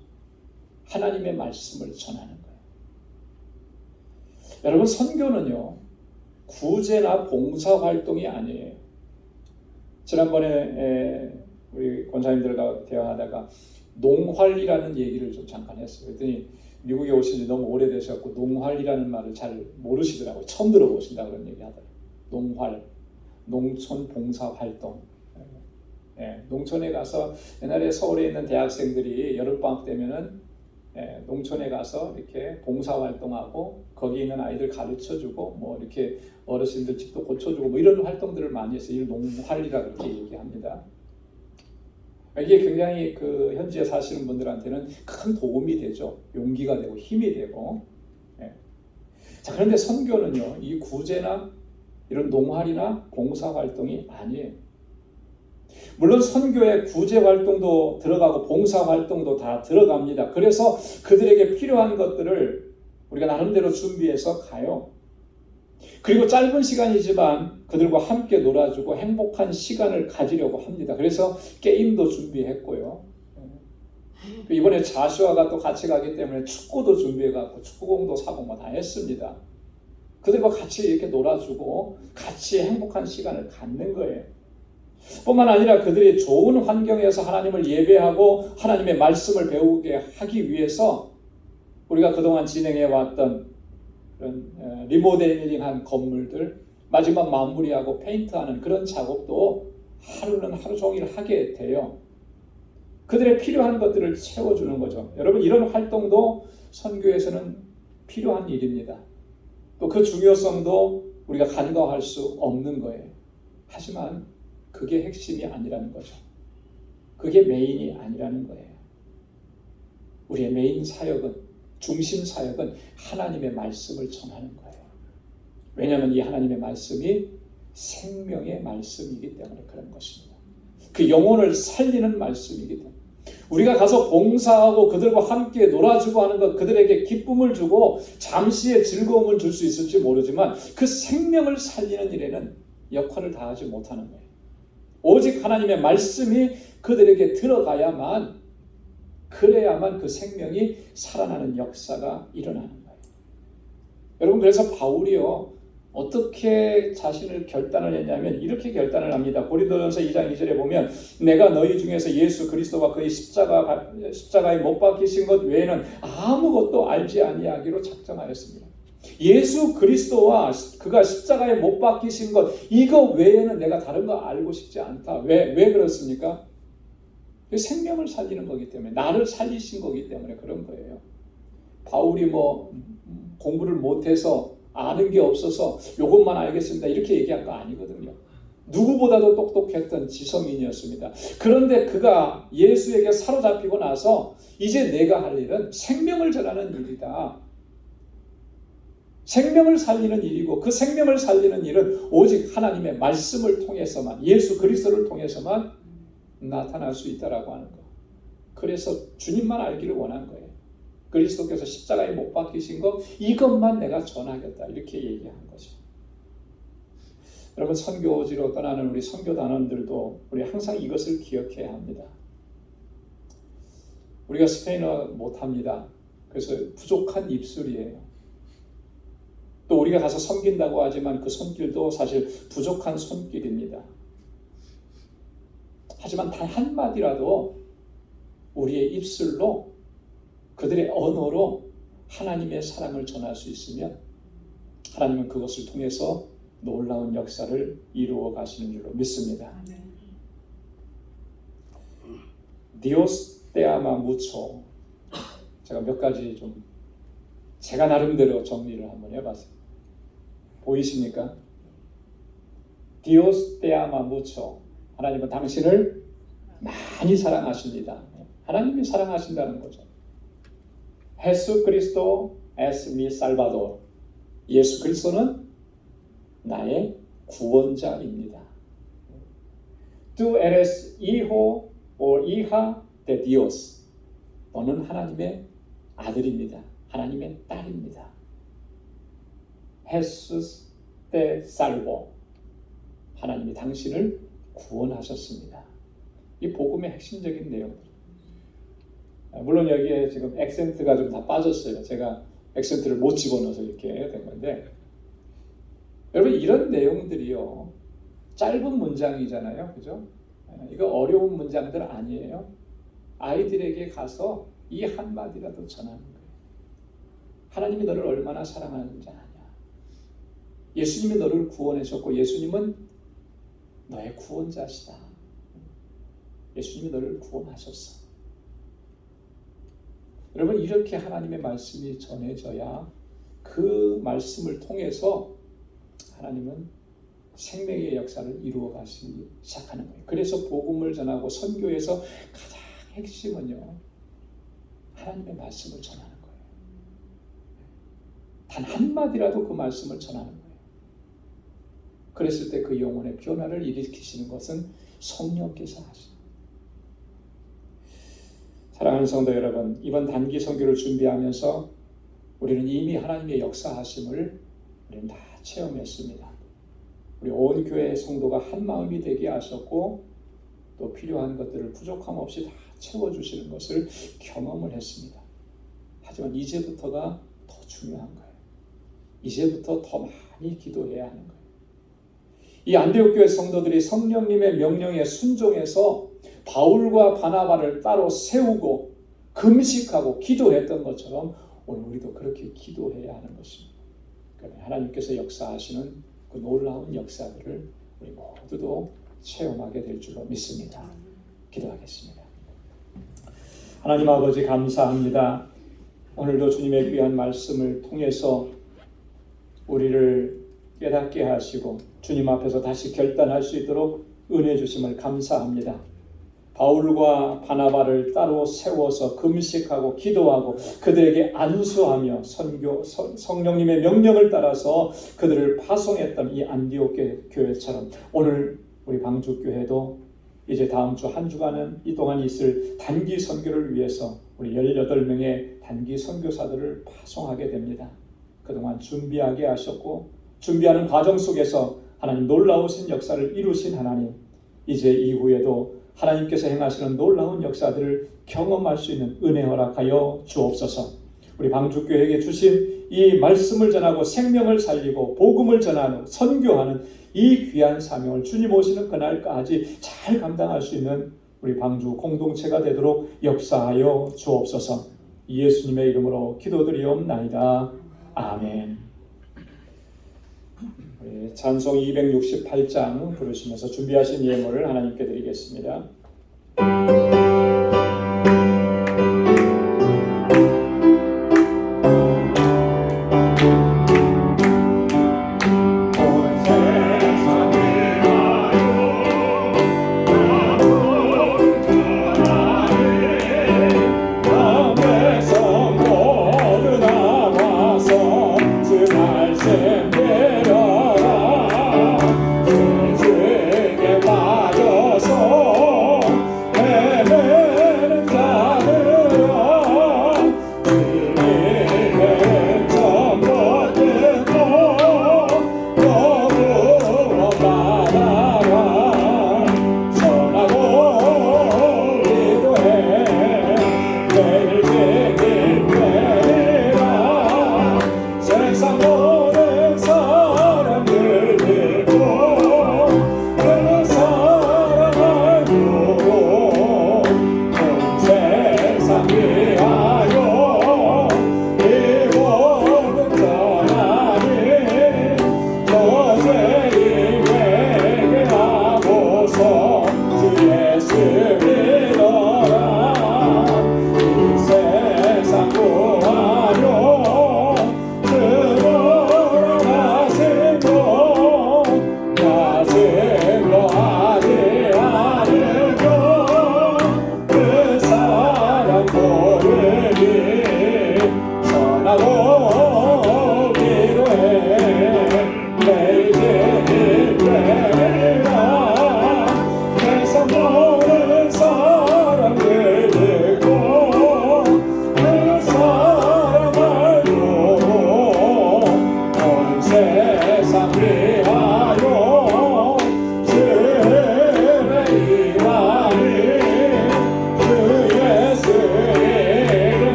하나님의 말씀을 전하는 거예요. 여러분, 선교는요, 구제나 봉사활동이 아니에요. 지난번에 우리 권사님들과 대화하다가 농활이라는 얘기를 좀 잠깐 했어요. 그랬더니 미국에 오신 지 너무 오래되셨고 농활이라는 말을 잘 모르시더라고요. 처음 들어보신다 그런 얘기 하더라고요. 농활, 농촌 봉사활동. 농촌에 가서 옛날에 서울에 있는 대학생들이 여름방학 되면은 농촌에 가서 이렇게 봉사활동하고 거기 있는 아이들 가르쳐주고 뭐 이렇게 어르신들 집도 고쳐주고 뭐 이런 활동들을 많이 했어요. 이걸 농활이라 그렇게 얘기합니다. 이게 굉장히 그 현지에 사시는 분들한테는 큰 도움이 되죠. 용기가 되고 힘이 되고. 자, 그런데 선교는요, 이 구제나 이런 농활이나 봉사활동이 아니에요. 물론 선교에 구제활동도 들어가고 봉사활동도 다 들어갑니다. 그래서 그들에게 필요한 것들을 우리가 나름대로 준비해서 가요. 그리고 짧은 시간이지만 그들과 함께 놀아주고 행복한 시간을 가지려고 합니다. 그래서 게임도 준비했고요. 이번에 자슈아가 또 같이 가기 때문에 축구도 준비해갖고 축구공도 사고 뭐 다 했습니다. 그들과 같이 이렇게 놀아주고 같이 행복한 시간을 갖는 거예요. 뿐만 아니라 그들이 좋은 환경에서 하나님을 예배하고 하나님의 말씀을 배우게 하기 위해서 우리가 그동안 진행해왔던 그런 리모델링한 건물들 마지막 마무리하고 페인트하는 그런 작업도 하루는 하루 종일 하게 돼요. 그들의 필요한 것들을 채워주는 거죠. 여러분, 이런 활동도 선교에서는 필요한 일입니다. 또 그 중요성도 우리가 간과할 수 없는 거예요. 하지만 그게 핵심이 아니라는 거죠. 그게 메인이 아니라는 거예요. 우리의 메인 사역은, 중심 사역은 하나님의 말씀을 전하는 거예요. 왜냐하면 이 하나님의 말씀이 생명의 말씀이기 때문에 그런 것입니다. 그 영혼을 살리는 말씀이기 때문에 우리가 가서 봉사하고 그들과 함께 놀아주고 하는 것, 그들에게 기쁨을 주고 잠시의 즐거움을 줄 수 있을지 모르지만 그 생명을 살리는 일에는 역할을 다하지 못하는 거예요. 오직 하나님의 말씀이 그들에게 들어가야만, 그래야만 그 생명이 살아나는 역사가 일어나는 거예요. 여러분, 그래서 바울이요, 어떻게 자신을 결단을 했냐면 이렇게 결단을 합니다. 고린도전서 2장 2절에 보면 내가 너희 중에서 예수 그리스도와 그의 십자가에 못 박히신 것 외에는 아무것도 알지 아니하기로 작정하였습니다. 예수 그리스도와 그가 십자가에 못 박히신 것, 이거 외에는 내가 다른 거 알고 싶지 않다. 왜 그렇습니까? 생명을 살리는 거기 때문에, 나를 살리신 거기 때문에 그런 거예요. 바울이 뭐 공부를 못해서 아는 게 없어서 이것만 알겠습니다 이렇게 얘기한 거 아니거든요. 누구보다도 똑똑했던 지성인이었습니다. 그런데 그가 예수에게 사로잡히고 나서 이제 내가 할 일은 생명을 전하는 일이다. 생명을 살리는 일이고 그 생명을 살리는 일은 오직 하나님의 말씀을 통해서만, 예수 그리스도를 통해서만 나타날 수 있다라고 하는 거. 그래서 주님만 알기를 원한 거예요. 그리스도께서 십자가에 못 박히신 것, 이것만 내가 전하겠다 이렇게 얘기한 거죠. 여러분, 선교지로 떠나는 우리 선교단원들도 우리 항상 이것을 기억해야 합니다. 우리가 스페인어 못합니다. 그래서 부족한 입술이에요. 또 우리가 가서 섬긴다고 하지만 그 손길도 사실 부족한 손길입니다. 하지만 단 한마디라도 우리의 입술로, 그들의 언어로 하나님의 사랑을 전할 수 있으면 하나님은 그것을 통해서 놀라운 역사를 이루어 가시는 줄로 믿습니다. Dios te ama mucho. 제가 몇 가지 좀 제가 나름대로 정리를 한번 해봤어요. 보이십니까? Dios te ama mucho. 하나님은 당신을 많이 사랑하십니다. 하나님이 사랑하신다는 거죠. 예수 그리스도 es mi salvador. 예수 그리스도는 나의 구원자입니다. Tú eres hijo o hija de Dios. 너는 하나님의 아들입니다. 하나님의 딸입니다. Jesus te salvó. 하나님이 당신을 구원하셨습니다. 이 복음의 핵심적인 내용들. 물론 여기에 지금 액센트가 좀 다 빠졌어요. 제가 액센트를 못 집어넣어서 이렇게 된 건데, 여러분 이런 내용들이요 짧은 문장이잖아요, 그죠? 이거 어려운 문장들 아니에요. 아이들에게 가서 이 한마디라도 전하는 거예요. 하나님이 너를 얼마나 사랑하는지 아냐. 예수님이 너를 구원하셨고 예수님은 너의 구원자시다. 예수님이 너를 구원하셨어. 여러분 이렇게 하나님의 말씀이 전해져야 그 말씀을 통해서 하나님은 생명의 역사를 이루어 가시기 시작하는 거예요. 그래서 복음을 전하고 선교에서 가장 핵심은요 하나님의 말씀을 전하는 거예요. 단 한마디라도 그 말씀을 전하는 거예요. 그랬을 때 그 영혼의 변화를 일으키시는 것은 성령께서 하십니다. 사랑하는 성도 여러분, 이번 단기 선교를 준비하면서 우리는 이미 하나님의 역사하심을 우리는 다 체험했습니다. 우리 온 교회 성도가 한 마음이 되게 하셨고 또 필요한 것들을 부족함 없이 다 채워주시는 것을 경험을 했습니다. 하지만 이제부터가 더 중요한 거예요. 이제부터 더 많이 기도해야 하는 거예요. 이 안디옥 교회 성도들이 성령님의 명령에 순종해서 바울과 바나바를 따로 세우고 금식하고 기도했던 것처럼 오늘 우리도 그렇게 기도해야 하는 것입니다. 그러면 하나님께서 역사하시는 그 놀라운 역사들을 우리 모두도 체험하게 될 줄로 믿습니다. 기도하겠습니다. 하나님 아버지 감사합니다. 오늘도 주님의 귀한 말씀을 통해서 우리를 깨닫게 하시고 주님 앞에서 다시 결단할 수 있도록 은혜 주심을 감사합니다. 바울과 바나바를 따로 세워서 금식하고 기도하고 그들에게 안수하며 성령님의 명령을 따라서 그들을 파송했던 이 안디옥 교회처럼 오늘 우리 방주교회도 이제 다음 주 한 주간은 이 동안 있을 단기 선교를 위해서 우리 18명의 단기 선교사들을 파송하게 됩니다. 그동안 준비하게 하셨고 준비하는 과정 속에서 하나님 놀라우신 역사를 이루신 하나님, 이제 이후에도 하나님께서 행하시는 놀라운 역사들을 경험할 수 있는 은혜 허락하여 주옵소서. 우리 방주교회에게 주신 이 말씀을 전하고 생명을 살리고 복음을 전하는 선교하는 이 귀한 사명을 주님 오시는 그날까지 잘 감당할 수 있는 우리 방주 공동체가 되도록 역사하여 주옵소서. 예수님의 이름으로 기도드리옵나이다. 아멘. 찬송 268장 부르시면서 준비하신 예물을 하나님께 드리겠습니다. 내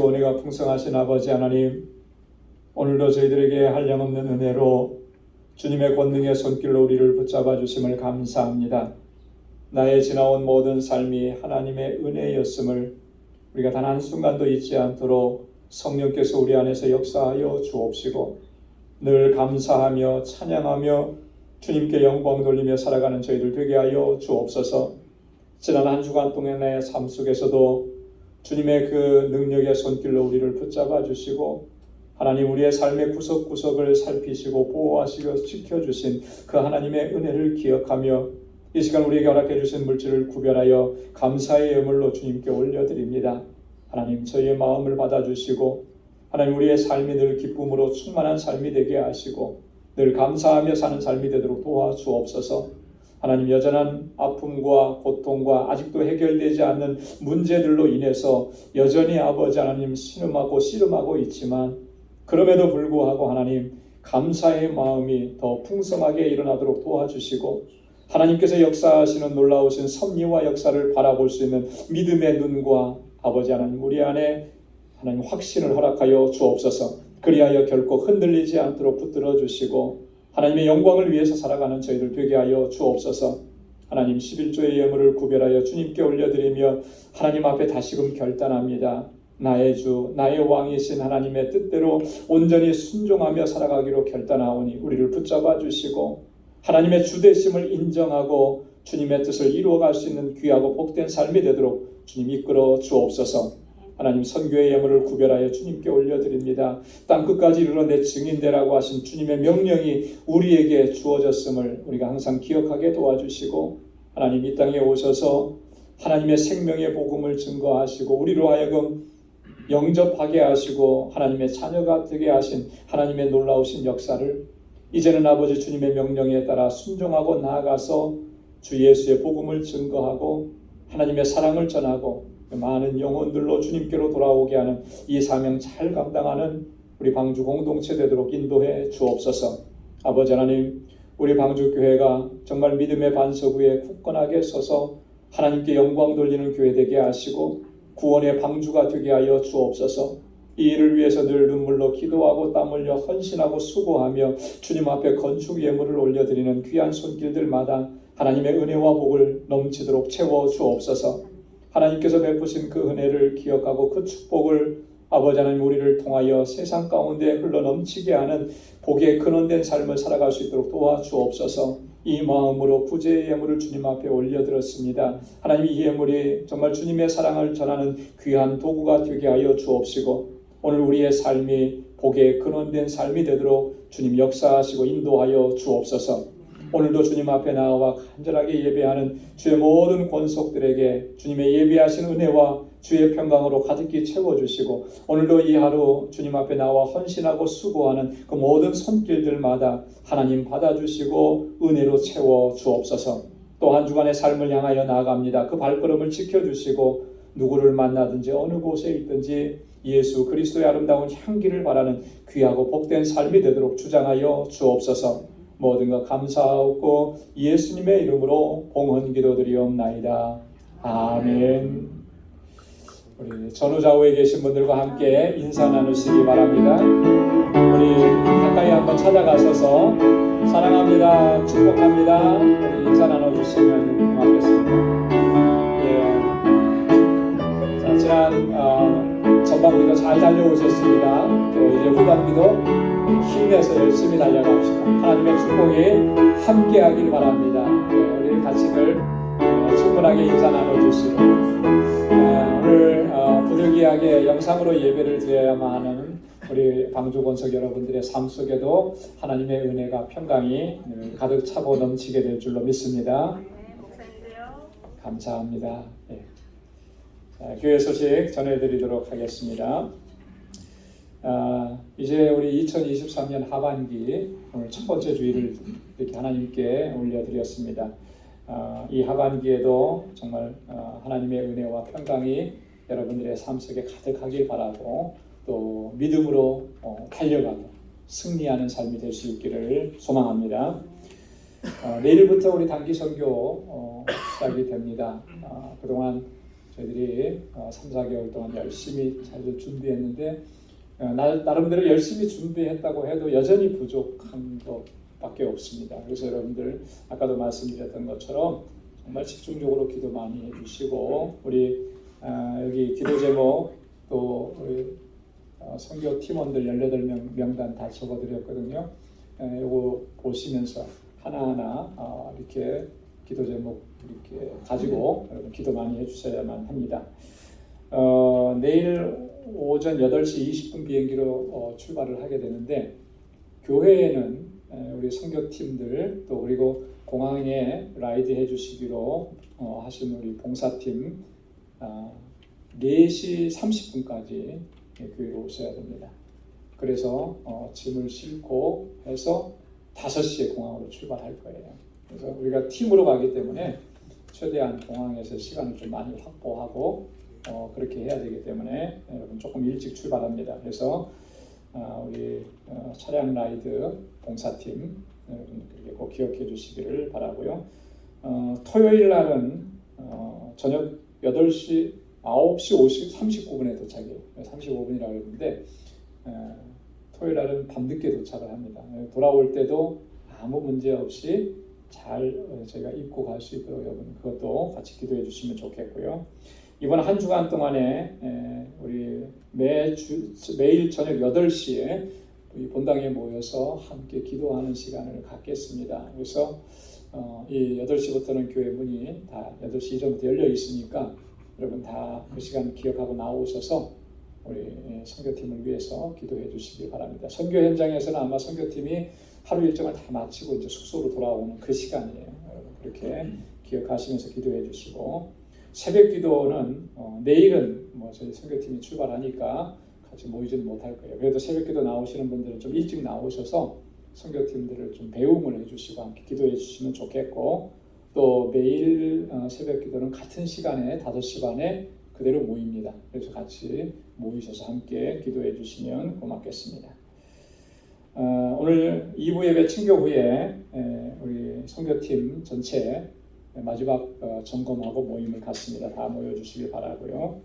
주시고 은혜가 풍성하신 아버지 하나님, 오늘도 저희들에게 한량없는 은혜로 주님의 권능의 손길로 우리를 붙잡아 주심을 감사합니다. 나의 지나온 모든 삶이 하나님의 은혜였음을 우리가 단 한순간도 잊지 않도록 성령께서 우리 안에서 역사하여 주옵시고, 늘 감사하며 찬양하며 주님께 영광 돌리며 살아가는 저희들 되게 하여 주옵소서. 지난 한 주간 동안의 삶 속에서도 주님의 그 능력의 손길로 우리를 붙잡아 주시고, 하나님 우리의 삶의 구석구석을 살피시고 보호하시고 지켜주신 그 하나님의 은혜를 기억하며 이 시간 우리에게 허락해 주신 물질을 구별하여 감사의 예물로 주님께 올려드립니다. 하나님 저희의 마음을 받아주시고, 하나님 우리의 삶이 늘 기쁨으로 충만한 삶이 되게 하시고 늘 감사하며 사는 삶이 되도록 도와주옵소서. 하나님 여전한 아픔과 고통과 아직도 해결되지 않는 문제들로 인해서 여전히 아버지 하나님 신음하고 씨름하고 있지만, 그럼에도 불구하고 하나님 감사의 마음이 더 풍성하게 일어나도록 도와주시고, 하나님께서 역사하시는 놀라우신 섭리와 역사를 바라볼 수 있는 믿음의 눈과 아버지 하나님 우리 안에 하나님 확신을 허락하여 주옵소서. 그리하여 결코 흔들리지 않도록 붙들어 주시고 하나님의 영광을 위해서 살아가는 저희들 되게 하여 주옵소서. 하나님 11조의 예물을 구별하여 주님께 올려드리며 하나님 앞에 다시금 결단합니다. 나의 주 나의 왕이신 하나님의 뜻대로 온전히 순종하며 살아가기로 결단하오니 우리를 붙잡아 주시고 하나님의 주되심을 인정하고 주님의 뜻을 이루어갈 수 있는 귀하고 복된 삶이 되도록 주님 이끌어 주옵소서. 하나님 선교의 예물을 구별하여 주님께 올려드립니다. 땅끝까지 이르러 내 증인되라고 하신 주님의 명령이 우리에게 주어졌음을 우리가 항상 기억하게 도와주시고, 하나님 이 땅에 오셔서 하나님의 생명의 복음을 증거하시고 우리로 하여금 영접하게 하시고 하나님의 자녀가 되게 하신 하나님의 놀라우신 역사를 이제는 아버지 주님의 명령에 따라 순종하고 나아가서 주 예수의 복음을 증거하고 하나님의 사랑을 전하고 많은 영혼들로 주님께로 돌아오게 하는 이 사명 잘 감당하는 우리 방주 공동체 되도록 인도해 주옵소서. 아버지 하나님 우리 방주교회가 정말 믿음의 반석 위에 굳건하게 서서 하나님께 영광 돌리는 교회 되게 하시고 구원의 방주가 되게 하여 주옵소서. 이 일을 위해서 늘 눈물로 기도하고 땀 흘려 헌신하고 수고하며 주님 앞에 건축 예물을 올려드리는 귀한 손길들마다 하나님의 은혜와 복을 넘치도록 채워 주옵소서. 하나님께서 베푸신 그 은혜를 기억하고 그 축복을 아버지 하나님 우리를 통하여 세상 가운데 흘러넘치게 하는 복의 근원된 삶을 살아갈 수 있도록 도와주옵소서. 이 마음으로 구제의 예물을 주님 앞에 올려드렸습니다. 하나님 이 예물이 정말 주님의 사랑을 전하는 귀한 도구가 되게 하여 주옵시고 오늘 우리의 삶이 복의 근원된 삶이 되도록 주님 역사하시고 인도하여 주옵소서. 오늘도 주님 앞에 나와 간절하게 예배하는 주의 모든 권속들에게 주님의 예배하신 은혜와 주의 평강으로 가득히 채워주시고 오늘도 이 하루 주님 앞에 나와 헌신하고 수고하는 그 모든 손길들마다 하나님 받아주시고 은혜로 채워 주옵소서. 또 한 주간의 삶을 향하여 나아갑니다. 그 발걸음을 지켜주시고 누구를 만나든지 어느 곳에 있든지 예수 그리스도의 아름다운 향기를 바라는 귀하고 복된 삶이 되도록 주장하여 주옵소서. 모든 것 감사하고 예수님의 이름으로 봉헌 기도드리옵나이다. 아멘. 우리 전후좌우에 계신 분들과 함께 인사 나누시기 바랍니다. 우리 가까이 한번 찾아가셔서 사랑합니다, 축복합니다. 우리 인사 나눠주시면 고맙겠습니다. 예. 자, 지난 전반기도 잘 달려오셨습니다. 또 이제 후반기도 힘내서 열심히 달려갑시다. 하나님의 축복이 함께하길 바랍니다. 네, 우리 같이 늘 충분하게 인사 나눠주시고 오늘 부득이하게 영상으로 예배를 드려야만 하는 우리 방주권석 여러분들의 삶 속에도 하나님의 은혜가 평강이 가득 차고 넘치게 될 줄로 믿습니다. 감사합니다. 네. 자, 교회 소식 전해드리도록 하겠습니다. 이제 우리 2023년 하반기 오늘 첫 번째 주일을 이렇게 하나님께 올려드렸습니다. 이 하반기에도 정말 하나님의 은혜와 평강이 여러분들의 삶 속에 가득하길 바라고 또 믿음으로 달려가고 승리하는 삶이 될 수 있기를 소망합니다. 내일부터 우리 단기 선교 시작이 됩니다. 그동안 저희들이 3, 4개월 동안 열심히 잘 준비했는데 나름대로 열심히 준비했다고 해도 여전히 부족한 것밖에 없습니다. 그래서 여러분들 아까도 말씀드렸던 것처럼 정말 집중적으로 기도 많이 해주시고 우리 여기 기도 제목 또 우리 선교 팀원들 18명 명단 다 적어드렸거든요. 이거 보시면서 하나하나 이렇게 기도 제목 이렇게 가지고 여러분 기도 많이 해주셔야만 합니다. 내일 오전 8시 20분 비행기로 출발을 하게 되는데 교회에는 우리 선교팀들 또 그리고 공항에 라이드 해주시기로 하신 우리 봉사팀 4시 30분까지 교회로 오셔야 됩니다. 그래서 짐을 싣고 해서 5시에 공항으로 출발할 거예요. 그래서 우리가 팀으로 가기 때문에 최대한 공항에서 시간을 좀 많이 확보하고 그렇게 해야 되기 때문에 여러분 조금 일찍 출발합니다. 그래서 우리 차량 라이드 봉사팀 여러분 그렇게 꼭 기억해 주시기를 바라고요. 토요일 날은 저녁 8시 9시 39분에 도착해요. 35분이라고 그러는데 토요일 날은 밤늦게 도착을 합니다. 돌아올 때도 아무 문제 없이 잘 저희가 입고 갈 수 있도록 여러분 그것도 같이 기도해 주시면 좋겠고요. 이번 한 주간 동안에 우리 매일 저녁 8시에 우리 본당에 모여서 함께 기도하는 시간을 갖겠습니다. 그래서 이 8시부터는 교회 문이 다 8시 이전부터 열려 있으니까 여러분 다 그 시간 기억하고 나오셔서 우리 선교팀을 위해서 기도해 주시기 바랍니다. 선교 현장에서는 아마 선교팀이 하루 일정을 다 마치고 이제 숙소로 돌아오는 그 시간이에요. 여러분 그렇게 기억하시면서 기도해 주시고 새벽 기도는 내일은 저희 선교팀이 출발하니까 같이 모이지는 못할 거예요. 그래도 새벽 기도 나오시는 분들은 좀 일찍 나오셔서 선교팀들을 좀 배웅을 해주시고 함께 기도해 주시면 좋겠고 또 매일 새벽 기도는 같은 시간에 5시 반에 그대로 모입니다. 그래서 같이 모이셔서 함께 기도해 주시면 고맙겠습니다. 오늘 2부 예배 친교 후에 우리 선교팀 전체 마지막 점검하고 모임을 갖습니다. 다 모여주시길 바라고요.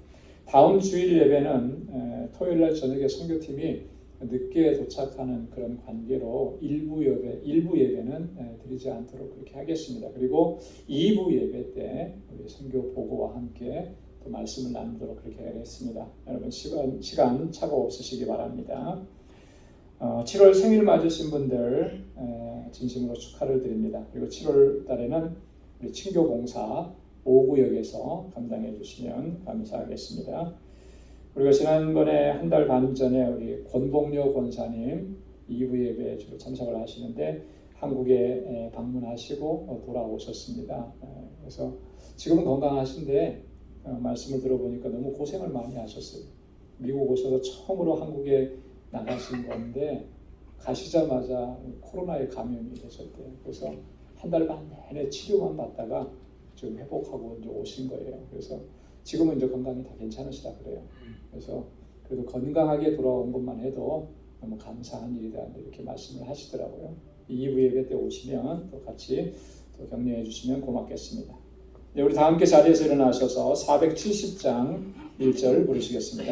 다음 주일 예배는 토요일날 저녁에 선교팀이 늦게 도착하는 그런 관계로 일부 예배는 드리지 않도록 그렇게 하겠습니다. 그리고 2부 예배 때 우리 선교 보고와 함께 또 말씀을 나누도록 그렇게 하겠습니다. 여러분 시간 차가 없으시기 바랍니다. 7월 생일 맞으신 분들 진심으로 축하를 드립니다. 그리고 7월 달에는 우리 친교봉사 5구역에서 감당해 주시면 감사하겠습니다. 우리가 지난번에 한 달 반 전에 우리 권봉료 권사님 2부 예배에 주로 참석을 하시는데 한국에 방문하시고 돌아오셨습니다. 그래서 지금은 건강하신데 말씀을 들어보니까 너무 고생을 많이 하셨어요. 미국 오셔서 처음으로 한국에 나가신 건데 가시자마자 코로나에 감염이 되셨대요. 그래서 한 달 반 내내 치료만 받다가 지금 회복하고 이제 오신 거예요. 그래서 지금은 이제 건강이 다 괜찮으시다 그래요. 그래서 그래도 건강하게 돌아온 것만 해도 너무 감사한 일이다 이렇게 말씀을 하시더라고요. 2부 예배 때 오시면 또 같이 또 격려해 주시면 고맙겠습니다. 네, 우리 다 함께 자리에서 일어나셔서 470장 1절 부르시겠습니다.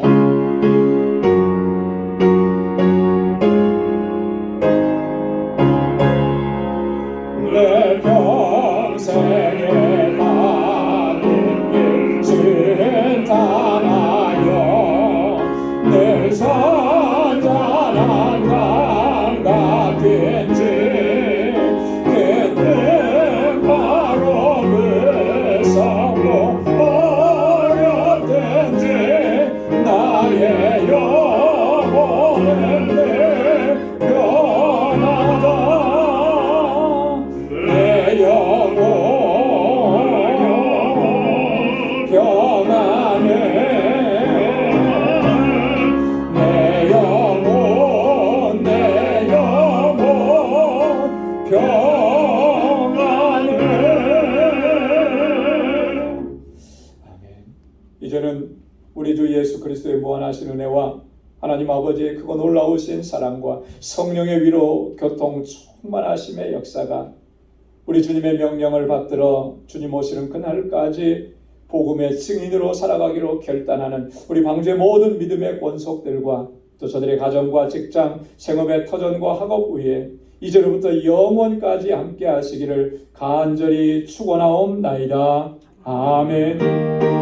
내 평생에 가는 길 주는 다나요 늘 선전한 강 같은지 그는 바로 무섭고 어렵든지 나의 영혼은 늘 변하다 내 영혼 평안해 내 영혼 평안해. 아멘. 이제는 우리 주 예수 그리스도의 무한하신 은혜와 하나님 아버지의 크고 놀라우신 사랑과 성령의 위로 교통 충만하심의 역사가 우리 주님의 명령을 받들어 주님 오시는 그날까지 복음의 증인으로 살아가기로 결단하는 우리 방주의 모든 믿음의 권속들과 또 저들의 가정과 직장, 생업의 터전과 학업 위에 이제로부터 영원까지 함께 하시기를 간절히 축원하옵나이다. 아멘.